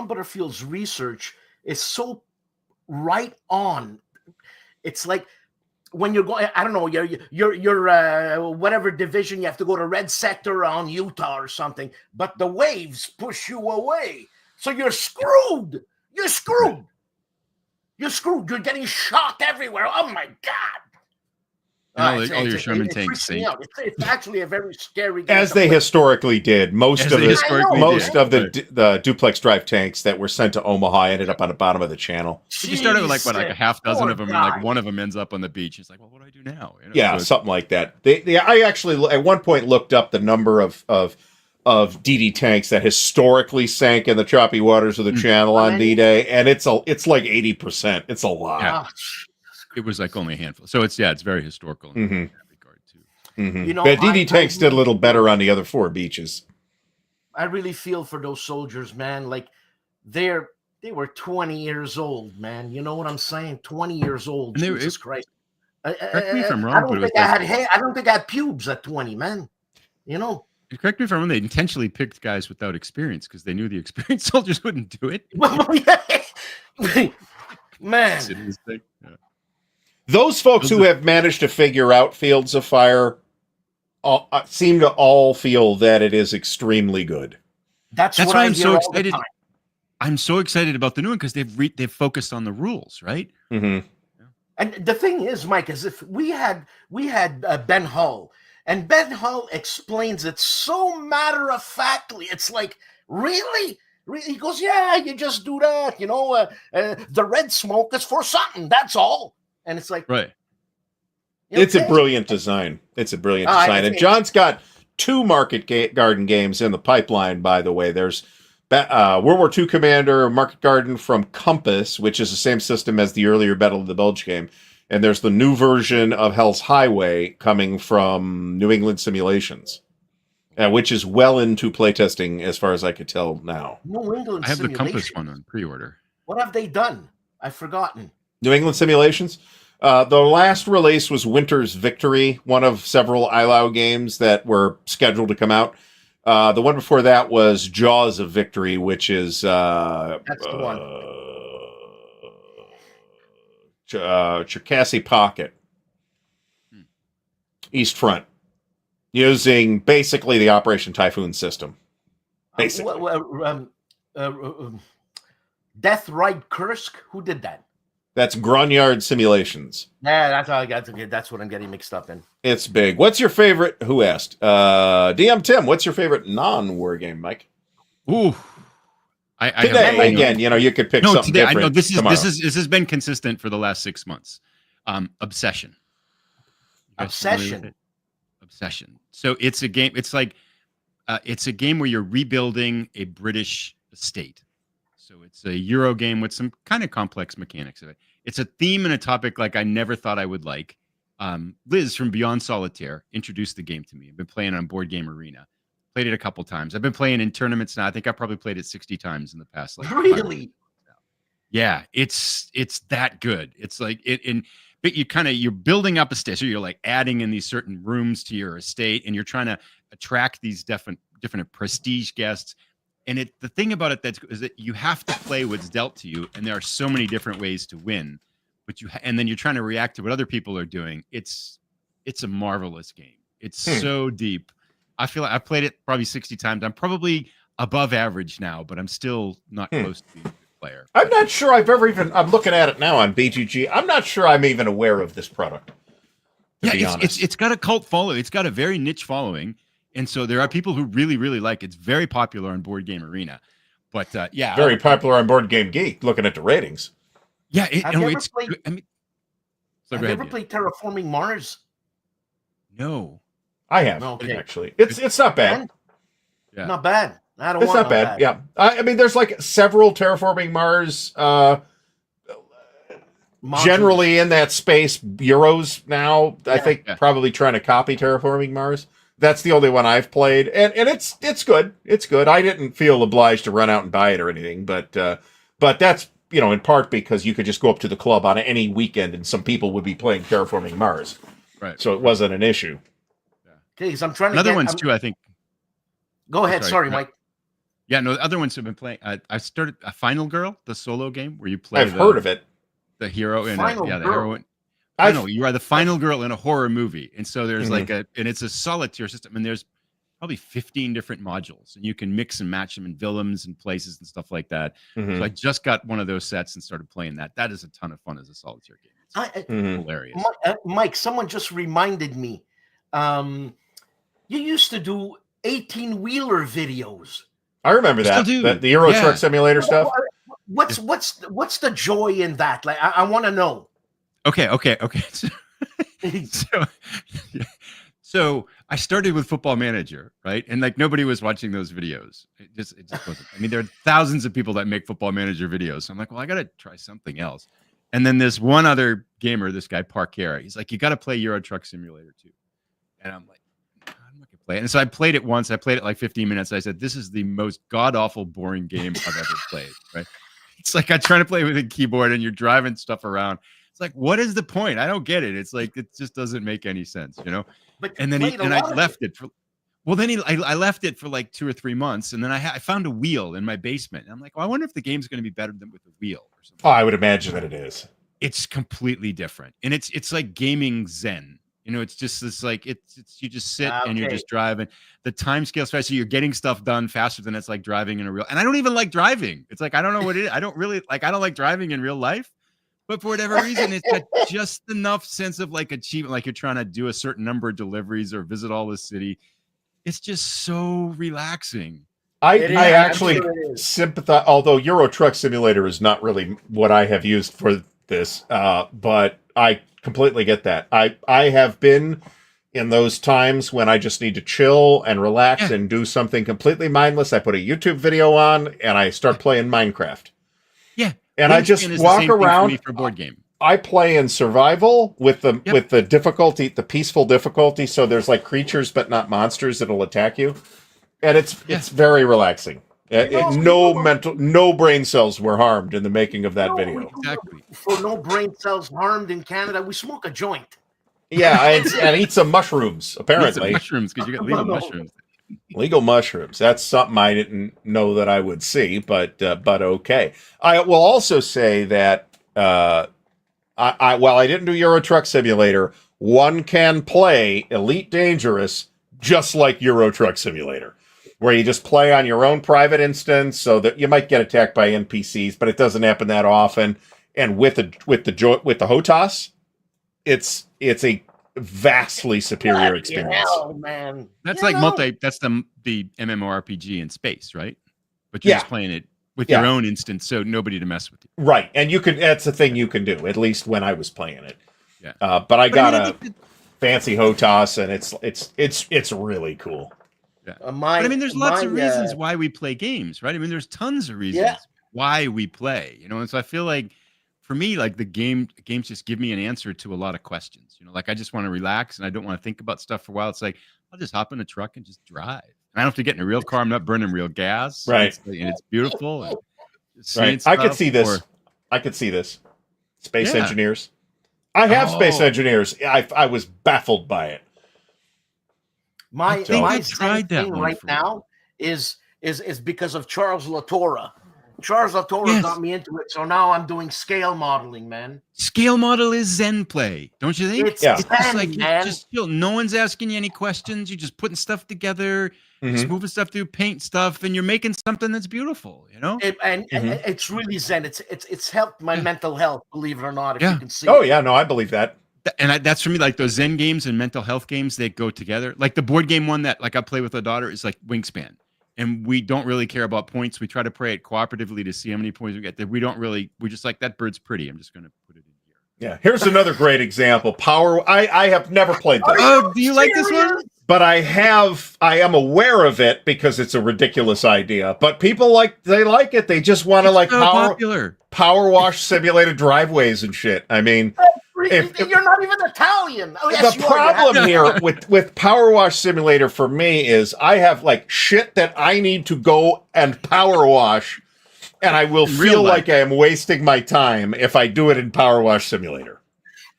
Butterfield's research is so right on. It's like when you're going, I don't know, you're whatever division, you have to go to red sector on Utah or something, but the waves push you away, so you're screwed. You're screwed. You're getting shot everywhere. Oh my God. All your Sherman tanks. It's actually a very scary game. As they historically did. Most of the duplex drive tanks that were sent to Omaha ended up on the bottom of the channel. You started with like a half dozen of them, and like one of them ends up on the beach. It's like, well, what do I do now? Yeah, something like that. I actually at one point looked up the number of DD tanks that historically sank in the choppy waters of the channel on D-Day, and it's like 80%. It's a lot. Yeah. It was like only a handful. So it's very historical in that regard too. Mm-hmm. But DD tanks did a little better on the other 4 beaches. I really feel for those soldiers, man. Like they were 20 years old, man. You know what I'm saying? 20 years old. Jesus Christ. Correct me if I'm wrong. I don't think I had pubes at 20, man. Correct me if I'm wrong. They intentionally picked guys without experience because they knew the experienced soldiers wouldn't do it. Man. Those folks who have managed to figure out Fields of Fire seem to all feel that it is extremely good. That's why I'm so excited. I'm so excited about the new one because they've focused on the rules, right? Mm-hmm. And the thing is, Mike, is if we had Ben Hull, and Ben Hull explains it so matter-of-factly. It's like, really? He goes, yeah, you just do that. The red smoke is for something. That's all. And it's like, right. It's a brilliant design. And John's got 2 Market Garden games in the pipeline, by the way. There's World War II Commander Market Garden from Compass, which is the same system as the earlier Battle of the Bulge game. And there's the new version of Hell's Highway coming from New England Simulations, which is well into playtesting as far as I could tell now. New England I have the Compass one on pre-order. What have they done? I've forgotten. New England Simulations? The last release was Winter's Victory, one of several ILAO games that were scheduled to come out. The one before that was Jaws of Victory, which is that's the one. Cherkasy Pocket, East Front, using basically the Operation Typhoon system. Basically, Death Ride Kursk. Who did that? That's Grognard Simulations. Yeah, that's how I got to get. That's what I'm getting mixed up in. It's big. What's your favorite? Who asked? DM Tim. What's your favorite non-war game, Mike? Ooh, today again. You could pick something today, different. I know this is has been consistent for the last 6 months. Obsession. Obsession. So it's a game. It's like it's a game where you're rebuilding a British estate. So it's a Euro game with some kind of complex mechanics of it. It's a theme and a topic like I never thought I would like. Liz from Beyond Solitaire introduced the game to me. I've been playing on Board Game Arena. Played it a couple times. I've been playing in tournaments now. I think I probably played it 60 times in the past. Really? Yeah, it's that good. It's like but you're building up a estate. So you're like adding in these certain rooms to your estate, and you're trying to attract these different prestige guests. And the thing about it is that you have to play what's dealt to you, and there are so many different ways to win. But and then you're trying to react to what other people are doing. It's a marvelous game. It's so deep. I feel like I've played it probably 60 times. I'm probably above average now, but I'm still not close to being a good player. I'm not sure I've ever even. I'm looking at it now on BGG. I'm not sure I'm even aware of this product. To be honest, it's got a cult following. It's got a very niche following, and so there are people who really, really like it. It's very popular on Board Game Arena, but very popular on Board Game Geek. Looking at the ratings. Yeah, Have you ever played? I mean, so Have you ever played Terraforming Mars? No, I have. Okay. Actually, it's not bad. Yeah. Not bad. I don't. It's want not bad. Yeah, I mean, there's like several Terraforming Mars. Generally in that space, Euros now. I think probably trying to copy Terraforming Mars. That's the only one I've played, and it's good. It's good. I didn't feel obliged to run out and buy it or anything, but that's in part because you could just go up to the club on any weekend and some people would be playing Terraforming Mars, right? So it wasn't an issue. Okay, because I'm trying to. Other ones too, I think. Go ahead. Sorry, Mike. Yeah, no. The other ones have been playing. I started a Final Girl, the solo game where you play. I've heard of it. The hero in the heroine. I know you are the final girl in a horror movie, and so there's and it's a solitaire system, and there's probably 15 different modules, and you can mix and match them in villains and places and stuff like that. So I just got one of those sets and started playing that. That is a ton of fun as a solitaire game. It's hilarious. Mike, someone just reminded me. You used to do 18-wheeler videos. I remember that. The Euro Truck Simulator stuff. What's the joy in that? Like, I want to know. Okay. So I started with Football Manager, right? And like nobody was watching those videos. It just wasn't. I mean, there are thousands of people that make Football Manager videos. So I'm like, well, I got to try something else. And then there's one other gamer, this guy Parkera. He's like, you got to play Euro Truck Simulator too. And I'm like, I'm not gonna play it. And so I played it once. I played it like 15 minutes. I said, this is the most god awful, boring game I've ever played. Right? It's like I'm trying to play with a keyboard and you're driving stuff around. It's like, what is the point? I don't get it. It's like it just doesn't make any sense, But and then I left it for. Well, then I left it for like 2 or 3 months, and then I found a wheel in my basement. And I'm like, well, I wonder if the game's going to be better than with a wheel or something. Oh, I would imagine that it is. It's completely different, and it's like gaming Zen. It's just this like it's you just sit and you're just driving. The time scale, especially you're getting stuff done faster than it's like driving in a real. And I don't even like driving. It's like I don't know what it is. I don't like driving in real life. But for whatever reason, it's got just enough sense of like achievement, like you're trying to do a certain number of deliveries or visit all the city. It's just so relaxing. I actually sympathize, although Euro Truck Simulator is not really what I have used for this, but I completely get that. I have been in those times when I just need to chill and relax and do something completely mindless. I put a YouTube video on and I start playing Minecraft. Yeah. And I just walk around for board game. I play in survival with the difficulty, the peaceful difficulty. So there's like creatures, but not monsters that'll attack you. And it's very relaxing. No brain cells were harmed in the making of that video. Exactly. For no brain cells harmed in Canada, we smoke a joint. Yeah, and eat some mushrooms, apparently. Mushrooms, because you got legal mushrooms. Legal mushrooms. That's something I didn't know that I would see, but okay. I will also say that while I didn't do Euro Truck Simulator, one can play Elite Dangerous just like Euro Truck Simulator, where you just play on your own private instance, so that you might get attacked by NPCs, but it doesn't happen that often. And with the HOTAS, it's a vastly superior experience. Oh man, that's that's the MMORPG in space, right? But you're just playing it with your own instance, so nobody to mess with you. Right, and that's the thing you can do. At least when I was playing it. Yeah. But I got a fancy HOTAS, and it's really cool. Yeah. But I mean, there's lots of reasons why we play games, right? I mean, there's tons of reasons why we play, and so I feel like for me, like the games just give me an answer to a lot of questions. Like I just want to relax and I don't want to think about stuff for a while. It's like I'll just hop in a truck and just drive. And I don't have to get in a real car. I'm not burning real gas. Right. And it's beautiful. And right. I could see this. Space engineers. I have space engineers. I was baffled by it. My thing right now is because of Charles Latorre. Charles Latoro Yes. got me into it, so now I'm doing scale modeling, man. Scale model is Zen play, don't you think? It's Yeah. It's just Zen, like man. just chill. No one's asking you any questions. You're just putting stuff together, just Mhm. moving stuff through paint stuff, and you're making something that's beautiful. You know? And Mhm. it's really Zen. It's helped my mental health, believe it or not. If Yeah. you can see. Oh it. yeah, no, I believe that. That's for me. Like those Zen games and mental health games, they go together. Like the board game one that like I play with a daughter is like Wingspan, and we don't really care about points. We try to play it cooperatively to see how many points we get. We don't really. We're just like that bird's pretty. I'm just gonna put it in here. Yeah. Here's another great example. Power. I have never played this. Oh, do you like this one? But I am aware of it because it's a ridiculous idea. But people they like it. They just want to like so popular. power wash simulated driveways and shit. I mean, if You're not even Italian. Oh, yes, the you are. problem here with Power Wash Simulator for me is I have like shit that I need to go and power wash, and I will In real feel life. like I am wasting my time if I do it in Power Wash Simulator.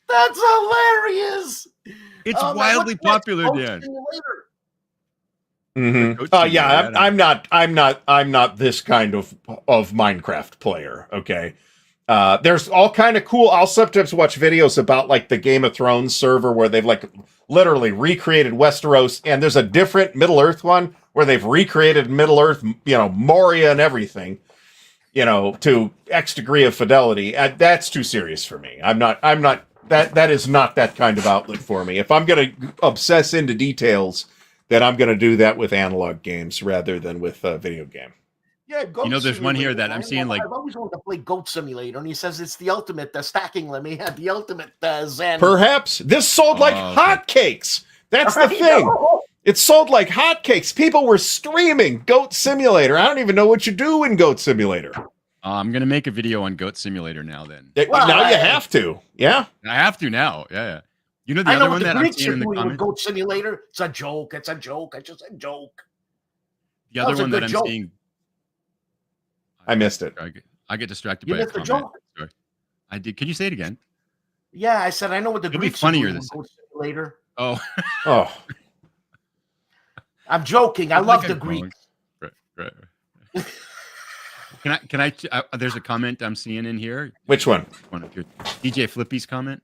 That's hilarious. It's Man, wildly what's next? popular, Goat Dan. Simulator? Mm-hmm. Goat Yeah, Simulator, I'm not this kind of Minecraft player. Okay. There's all kind of cool. I'll sometimes watch videos about like the Game of Thrones server where they've like literally recreated Westeros, and there's a different Middle Earth one where they've recreated Middle Earth, Moria and everything, to X degree of fidelity. That's too serious for me. I'm not. That is not that kind of outlet for me. If I'm going to obsess into details, then I'm going to do that with analog games rather than with a video game. Yeah, Goat there's one here Simulator, that I'm man. seeing, like- I've always wanted to play Goat Simulator, and he says it's the ultimate stacking limit. Yeah, the ultimate Zen. Perhaps this sold like Oh, hotcakes. That's the I thing. know. It sold like hotcakes. People were streaming Goat Simulator. I don't even know what you do in Goat Simulator. I'm gonna make a video on Goat Simulator now. Then Well, Now you have to. Yeah. I have to now. Yeah. You know the I know other what one the that I'm Greeks seeing are in the doing with comments. Goat Simulator. It's a joke. It's a joke. It's just a joke. The that other was a one that good I'm joke. seeing. I missed it. I get distracted You by a missed the comment. joke. Sorry. I did. Can you say it again? Yeah, I said I know what the It'll be Greeks funnier are doing this with Goat Simulator. Oh, Oh. I'm joking. I Sounds love like the a Greeks. right. Can I? There's a comment I'm seeing in here. Which one? One of your DJ Flippy's comment.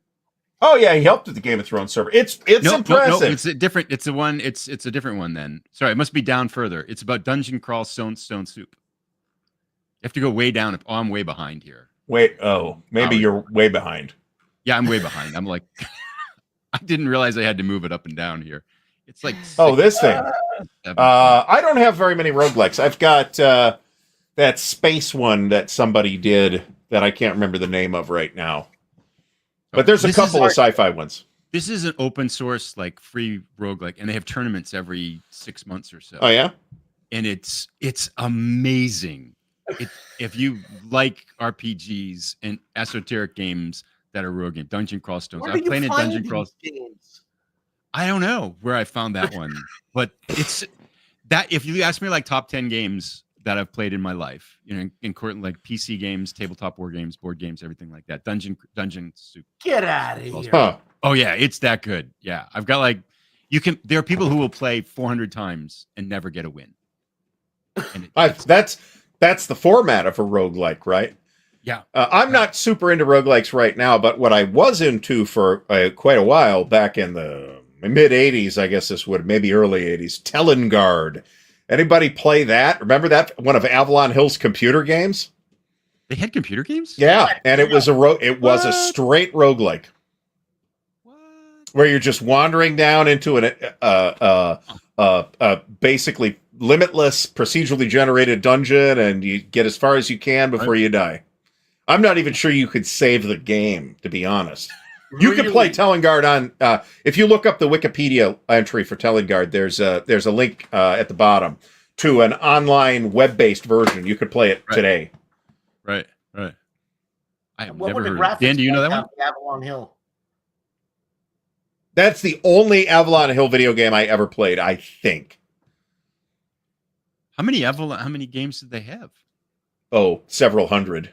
Oh yeah, he helped with the Game of Thrones server. It's impressive. No, it's a different. It's a one. It's a different one. Then sorry, it must be down further. It's about dungeon crawl stone soup. You have to go way down. Oh, I'm way behind here. Wait, maybe you're way behind. Yeah, I'm way behind. I'm like, I didn't realize I had to move it up and down here. It's like This thing. 7. I don't have very many roguelikes. I've got that space one that somebody did that I can't remember the name of right now. But there's a This is couple of sci-fi ones. This is an open source, like free roguelike, and they have tournaments every 6 months or so. Oh yeah? And it's amazing. If you like RPGs and esoteric games that are rogue games, dungeon crawl stones. Where I'm do you playing a find dungeon crawl. these games? I don't know where I found that one, but it's that if you ask me like top 10 games that I've played in my life, in like PC games, tabletop war games, board games, everything like that. Dungeon soup. Get out of here. Huh. Oh yeah, it's that good. Yeah. I've got like there are people who will play 400 times and never get a win. And That's the format of a roguelike, right? yeah. I'm not super into roguelikes right now, but what I was into for quite a while back in the mid 80s, I guess this would maybe early 80s, Telengard. Anybody play that? Remember that one of Avalon Hill's computer games? They had computer games? Yeah, and it was a straight roguelike What? where you're just wandering down into an basically limitless procedurally generated dungeon, and you get as far as you can before you die. I'm not even sure you could save the game, to be honest. You can play Telengard on. If you look up the Wikipedia entry for Telengard, there's a link at the bottom to an online web-based version. You could play it today. Right. I have What never were the heard of it. graphics Dan, do you know that like one? on Avalon Hill? That's the only Avalon Hill video game I ever played, I think. How many games did they have? Oh, several hundred.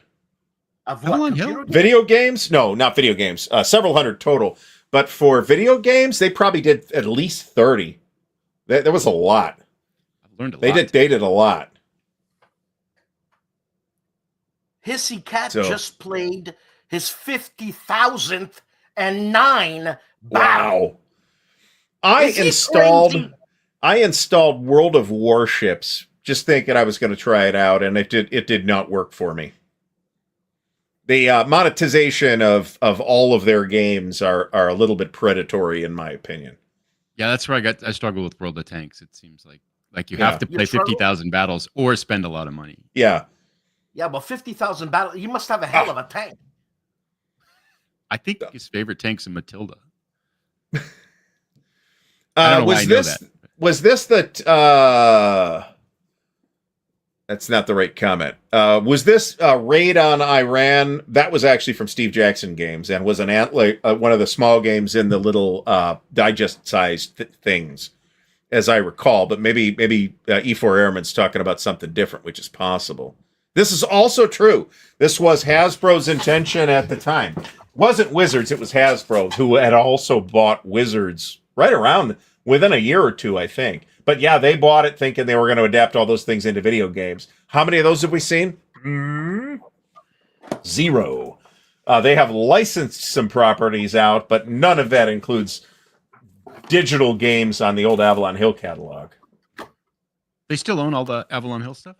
Of Avalon what, Hill? computer games? Video games? No, not video games. Several hundred total. But for video games, they probably did at least 30. There was a lot. I've learned a lot. They did a lot. Hissy Cat So- just played his 50,000th and 9 battle. Wow. I Is he installed crazy? World of Warships just thinking I was going to try it out, and it did not work for me. The monetization of all of their games are a little bit predatory, in my opinion. Yeah, that's where I struggle with World of Tanks. It seems like you have to You play struggle? 50,000 battles or spend a lot of money. Yeah. Yeah, but 50,000 battle. You must have a hell of a tank. I think his favorite tank's a Matilda. I don't know why I know that. Was this the that's not the right comment. Was this raid on Iran? That was actually from Steve Jackson Games and was one of the small games in the little digest-sized things, as I recall. But maybe E4 Airman's talking about something different, which is possible. This is also true. This was Hasbro's intention at the time. It wasn't Wizards, it was Hasbro, who had also bought Wizards right around within a year or two, I think. But yeah, they bought it thinking they were going to adapt all those things into video games. How many of those have we seen? 0. They have licensed some properties out, but none of that includes digital games on the old Avalon Hill catalog. They still own all the Avalon Hill stuff?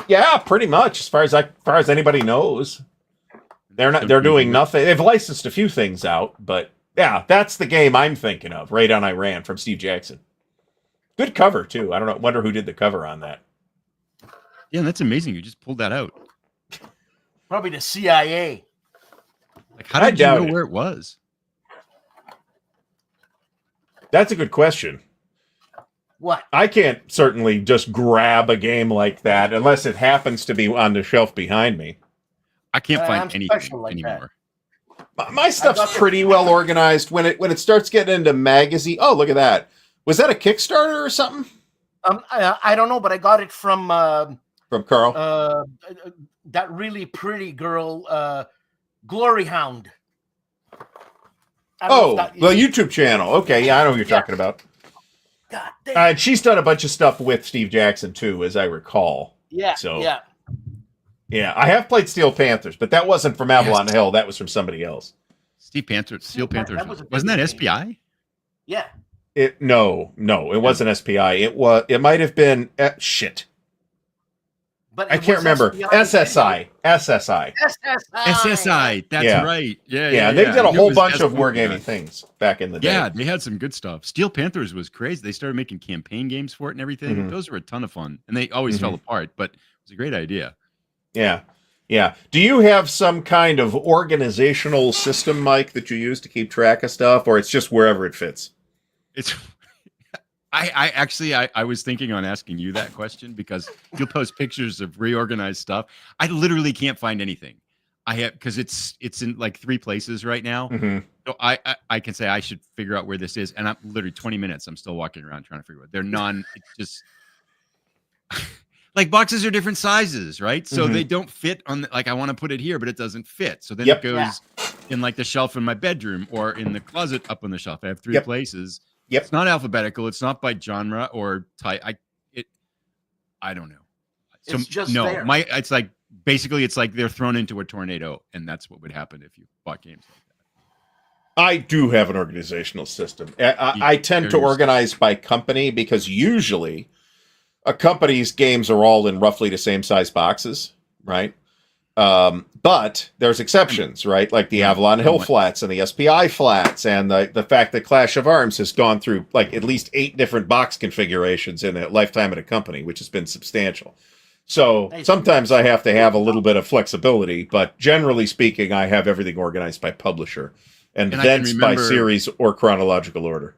Yeah, pretty much. As far as anybody knows, they're doing nothing. They've licensed a few things out, but yeah, that's the game I'm thinking of. Raid on Iran from Steve Jackson. Good cover too. I don't know. Wonder who did the cover on that. Yeah, that's amazing. You just pulled that out. Probably the CIA. Like, how did you know where it was? That's a good question. What? I can't certainly just grab a game like that unless it happens to be on the shelf behind me. I can't find I'm anything special like anymore. My stuff's pretty well organized. When it starts getting into magazine. Oh, look at that. Was that a Kickstarter or something? I don't know, but I got it from Carl. that really pretty girl, Glory Hound. The YouTube channel. Okay, yeah, I know what you're talking about. God damn. She's done a bunch of stuff with Steve Jackson too, as I recall. Yeah. So yeah. I have played Steel Panthers, but that wasn't from Avalon Hill. That was from somebody else. Steel Panthers. Wasn't that SPI? Yeah. No, it wasn't SPI. It might have been shit. But I can't remember. SSI. SSI. That's right. Yeah. They did a whole bunch of wargaming things back in the day. Yeah, they had some good stuff. Steel Panthers was crazy. They started making campaign games for it and everything. Mm-hmm. Those were a ton of fun, and they always fell apart, but it was a great idea. Yeah. Do you have some kind of organizational system, Mike, that you use to keep track of stuff, or it's just wherever it fits? It's. I was thinking on asking you that question because you'll post pictures of reorganized stuff. I literally can't find anything. I have because it's in like 3 places right now. Mm-hmm. So I can say I should figure out where this is, and I'm literally 20 minutes. I'm still walking around trying to figure out. They're it's just like boxes are different sizes, right? So they don't fit on like I want to put it here, but it doesn't fit. So then it goes in like the shelf in my bedroom or in the closet up on the shelf. I have 3 places. Yep. It's not alphabetical. It's not by genre or type. I don't know. So It's just there. It's like basically it's like they're thrown into a tornado, and that's what would happen if you bought games like that. I do have an organizational system. I tend to organize by company because usually a company's games are all in roughly the same size boxes, right? But there's exceptions, right? Like the Avalon Hill flats and the SPI flats, and the fact that Clash of Arms has gone through like at least 8 different box configurations in a lifetime at a company, which has been substantial. So sometimes I have to have a little bit of flexibility, but generally speaking, I have everything organized by publisher and then by series or chronological order.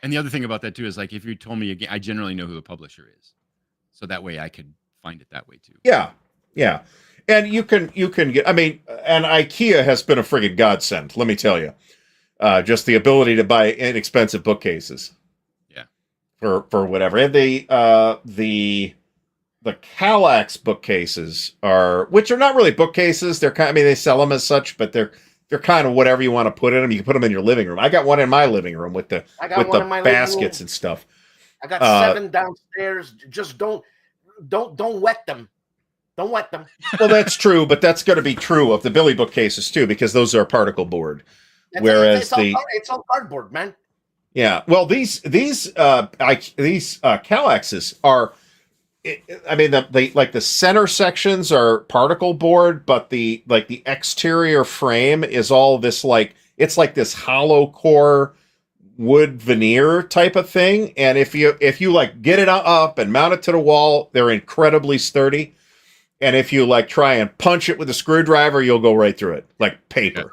And the other thing about that too is like if you told me again, I generally know who the publisher is, so that way I could find it that way too. Yeah. And you can get, I mean, and IKEA has been a friggin' godsend, let me tell you. Just the ability to buy inexpensive bookcases. Yeah. For whatever. And the Kallax bookcases which are not really bookcases. They're kind, I mean, they sell them as such, but they're kind of whatever you want to put in them. You can put them in your living room. I got one in my living room with the baskets and stuff. I got 7 downstairs. Just don't wet them. Don't wet them. Well, that's true, but that's going to be true of the Billy bookcases too, because those are particle board. Whereas it's all cardboard, man. Yeah, well, these Kallaxes are. I mean, the center sections are particle board, but the exterior frame is all this it's like this hollow core wood veneer type of thing. And if you get it up and mount it to the wall, they're incredibly sturdy. And if you try and punch it with a screwdriver, you'll go right through it like paper.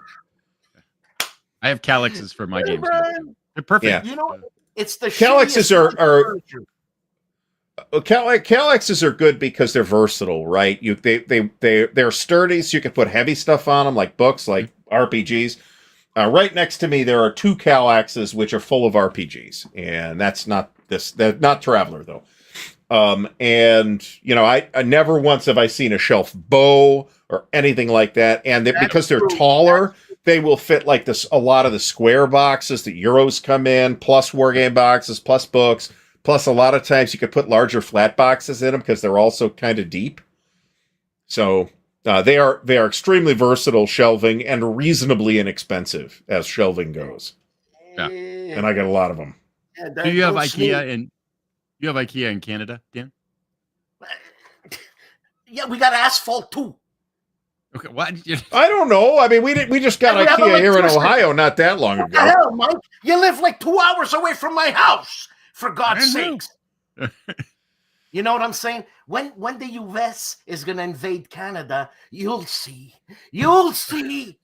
I have Kallaxes for my games. They're perfect. Yeah. It's the Kallaxes Kallaxes are good because they're versatile, right? They're sturdy, so you can put heavy stuff on them, like books, like RPGs. Right next to me, there are 2 Kallaxes which are full of RPGs, and that's not Traveler though. And I never once have I seen a shelf bow or anything like that, and because they're taller, they will fit a lot of the square boxes that Euros come in, plus wargame boxes, plus books. Plus, a lot of times you could put larger flat boxes in them because they're also kind of deep. So they are extremely versatile shelving and reasonably inexpensive as shelving goes. Yeah. And I got a lot of them. Yeah, Do you have IKEA in Canada, Dan? Yeah, we got asphalt too. Okay, what? I don't know. I mean, we just got IKEA here in Ohio not that long ago. What the hell, Mike? You live 2 hours away from my house. For God's sakes. You know what I'm saying? When the US is going to invade Canada, you'll see. You'll see.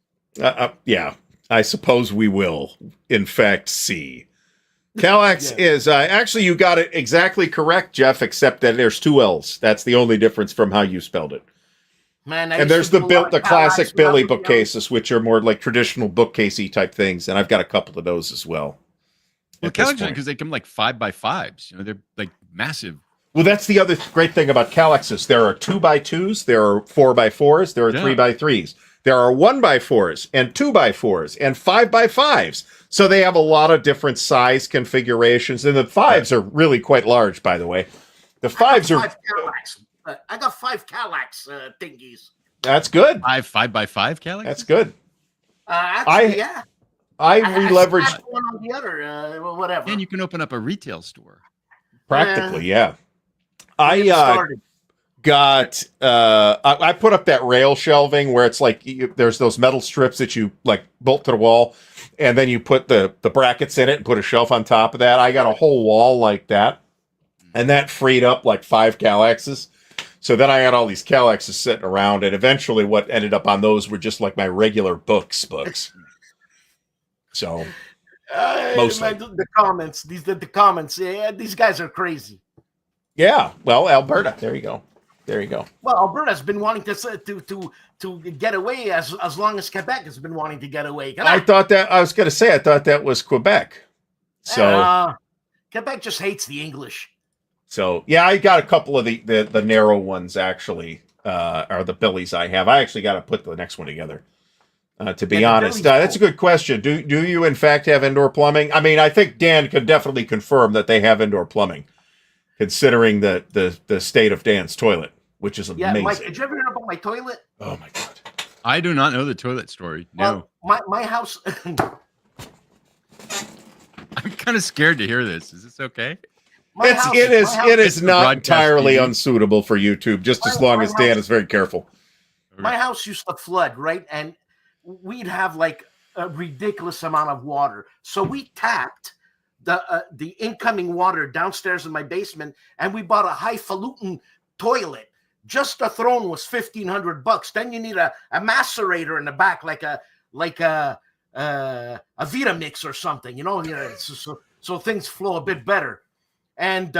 Yeah, I suppose we will, in fact, see. Kallax is, actually, you got it exactly correct, Jeff, except that there's 2 L's. That's the only difference from how you spelled it. Man, and there's the classic Billy bookcases, which are more like traditional bookcasey type things, and I've got a couple of those as well. Well, Kallaxes, because they come 5x5s. They're massive. Well, that's the other great thing about Kallaxes. There are 2x2s, there are 4x4s, there are 3x3s. There are 1x4s and 2x4s and 5x5s. So they have a lot of different size configurations, and the 5s are really quite large, by the way. The 5s are. I got 5 Kallax thingies. That's good. 5x5 Kallax. That's good. Actually, yeah. I re-leveraged one on the other, whatever. And you can open up a retail store. Practically, yeah. I put up that rail shelving where it's there's those metal strips that you bolt to the wall, and then you put the brackets in it and put a shelf on top of that. I got a whole wall like that, and that freed up 5 Kallaxes. So then I had all these Kallaxes sitting around, and eventually what ended up on those were just my regular books. So mostly the comments. The comments. Yeah, these guys are crazy. Yeah. Well, Alberta. There you go. Well, Alberta's been wanting to get away as long as Quebec has been wanting to get away. I thought that was Quebec. So Quebec just hates the English. So yeah, I got a couple of the narrow ones actually. Are the Billies I have. I actually got to put the next one together. To be honest, that's a good question. Do you in fact have indoor plumbing? I mean, I think Dan could definitely confirm that they have indoor plumbing, considering the state of Dan's toilet, which is amazing. Yeah, Mike, did you ever hear about my toilet? Oh my God! I do not know the toilet story. No, my house. I'm kind of scared to hear this. Is this okay? It is not entirely unsuitable for YouTube, just as long as Dan is very careful. My house used to flood, right? And we'd have a ridiculous amount of water. So we tapped the incoming water downstairs in my basement, and we bought a highfalutin toilet. Just the throne was $1,500. Then you need a macerator in the back, like a Vitamix or something, so things flow a bit better. And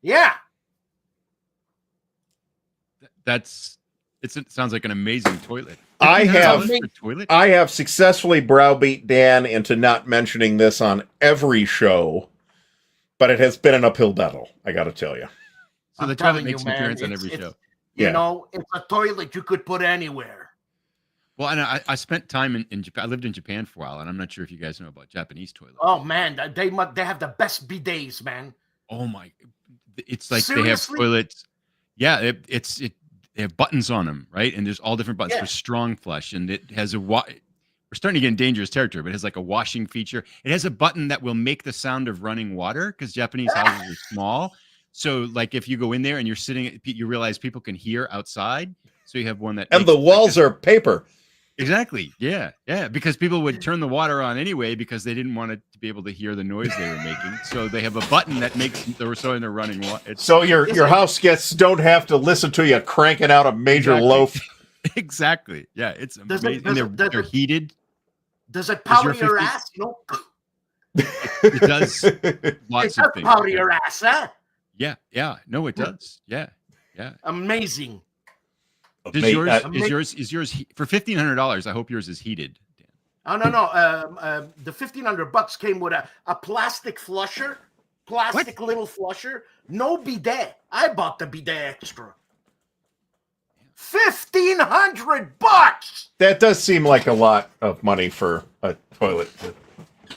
yeah, it sounds like an amazing toilet. I have successfully browbeat Dan into not mentioning this on every show, but it has been an uphill battle, I got to tell you. So the toilet makes an appearance on every show. It's a toilet you could put anywhere. Well, and I spent time in Japan. I lived in Japan for a while, and I'm not sure if you guys know about Japanese toilets. Oh man, they have the best bidets, man. Oh my, it's like Seriously? they have toilets. Yeah, they have buttons on them, right? And there's all different buttons for strong flush, and it has we're starting to get in dangerous territory, but it has like a washing feature. It has a button that will make the sound of running water because Japanese houses are small. So like if you go in there and you're sitting, you realize people can hear outside. So you have one that, and the walls are paper. Exactly. Yeah. Yeah. Because people would turn the water on anyway because they didn't want it to be able to hear the noise they were making. So they have a button that makes so they're running water. So your house guests don't have to listen to you cranking out a major loaf. Exactly. Yeah. It's amazing. They're heated. Does it powder your ass? It does lots of things. Powder your ass, huh? Yeah. Yeah. No, it does. Yeah. Yeah. Amazing. Is yours for $1,500? I hope yours is heated. Dan. Oh no. The $1,500 came with a plastic flusher, little flusher, no bidet. I bought the bidet extra. $1,500. That does seem like a lot of money for a toilet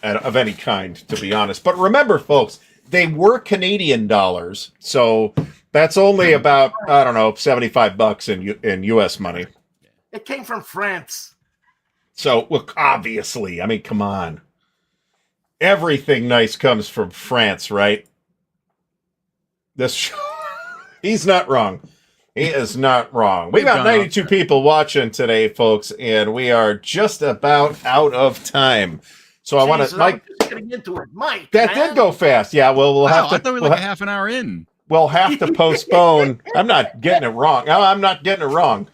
of any kind, to be honest. But remember, folks, they were Canadian dollars, so that's only about, I don't know, $75 in U.S. money. It came from France. So, look, obviously, I mean, come on. Everything nice comes from France, right? He's not wrong. He is not wrong. We got 92 people watching today, folks, and we are just about out of time. So I want to, Mike. Getting into it, Mike. That did go fast. Yeah, well, we'll have to. I thought we were like a half an hour in. We'll have to postpone. I'm not getting it wrong. No, I'm not getting it wrong.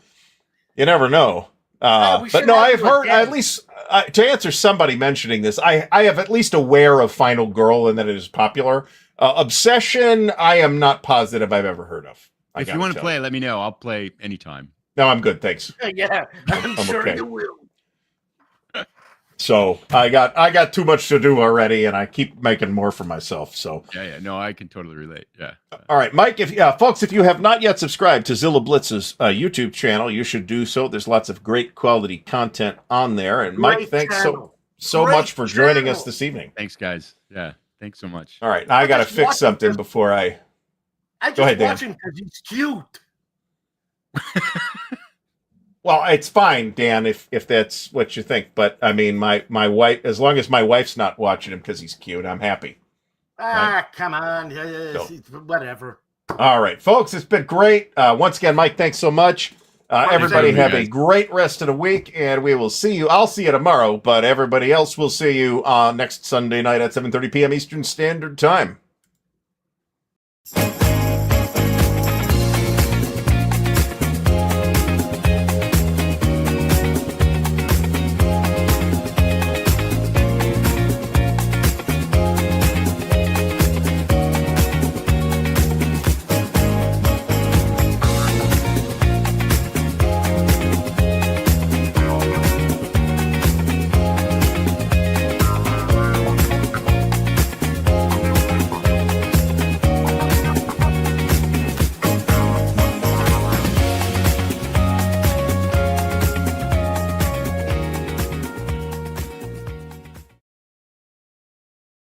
You never know. But no, I've heard at least to answer somebody mentioning this. I have at least aware of Final Girl and that it is popular. Obsession, I am not positive I've ever heard of. If you want to play, let me know. I'll play anytime. No, I'm good. Thanks. Yeah, I'm sure okay. You will. So I got too much to do already, and I keep making more for myself. So yeah, no, I can totally relate. Yeah. All right, Mike. Folks, if you have not yet subscribed to Zilla Blitz's YouTube channel, you should do so. There's lots of great quality content on there. And Mike, thanks so much for joining us this evening. Thanks, guys. Yeah, thanks so much. All right, now I got to fix something before I. Go ahead, Dan. Watch him because he's cute. Well, it's fine, Dan, if that's what you think. But I mean, my wife, as long as my wife's not watching him because he's cute, I'm happy. Right? Come on, whatever. All right, folks, it's been great. Once again, Mike, thanks so much. Everybody have a great rest of the week, and we will see you. I'll see you tomorrow, but everybody else will see you next Sunday night at 7:30 p.m. Eastern Standard Time.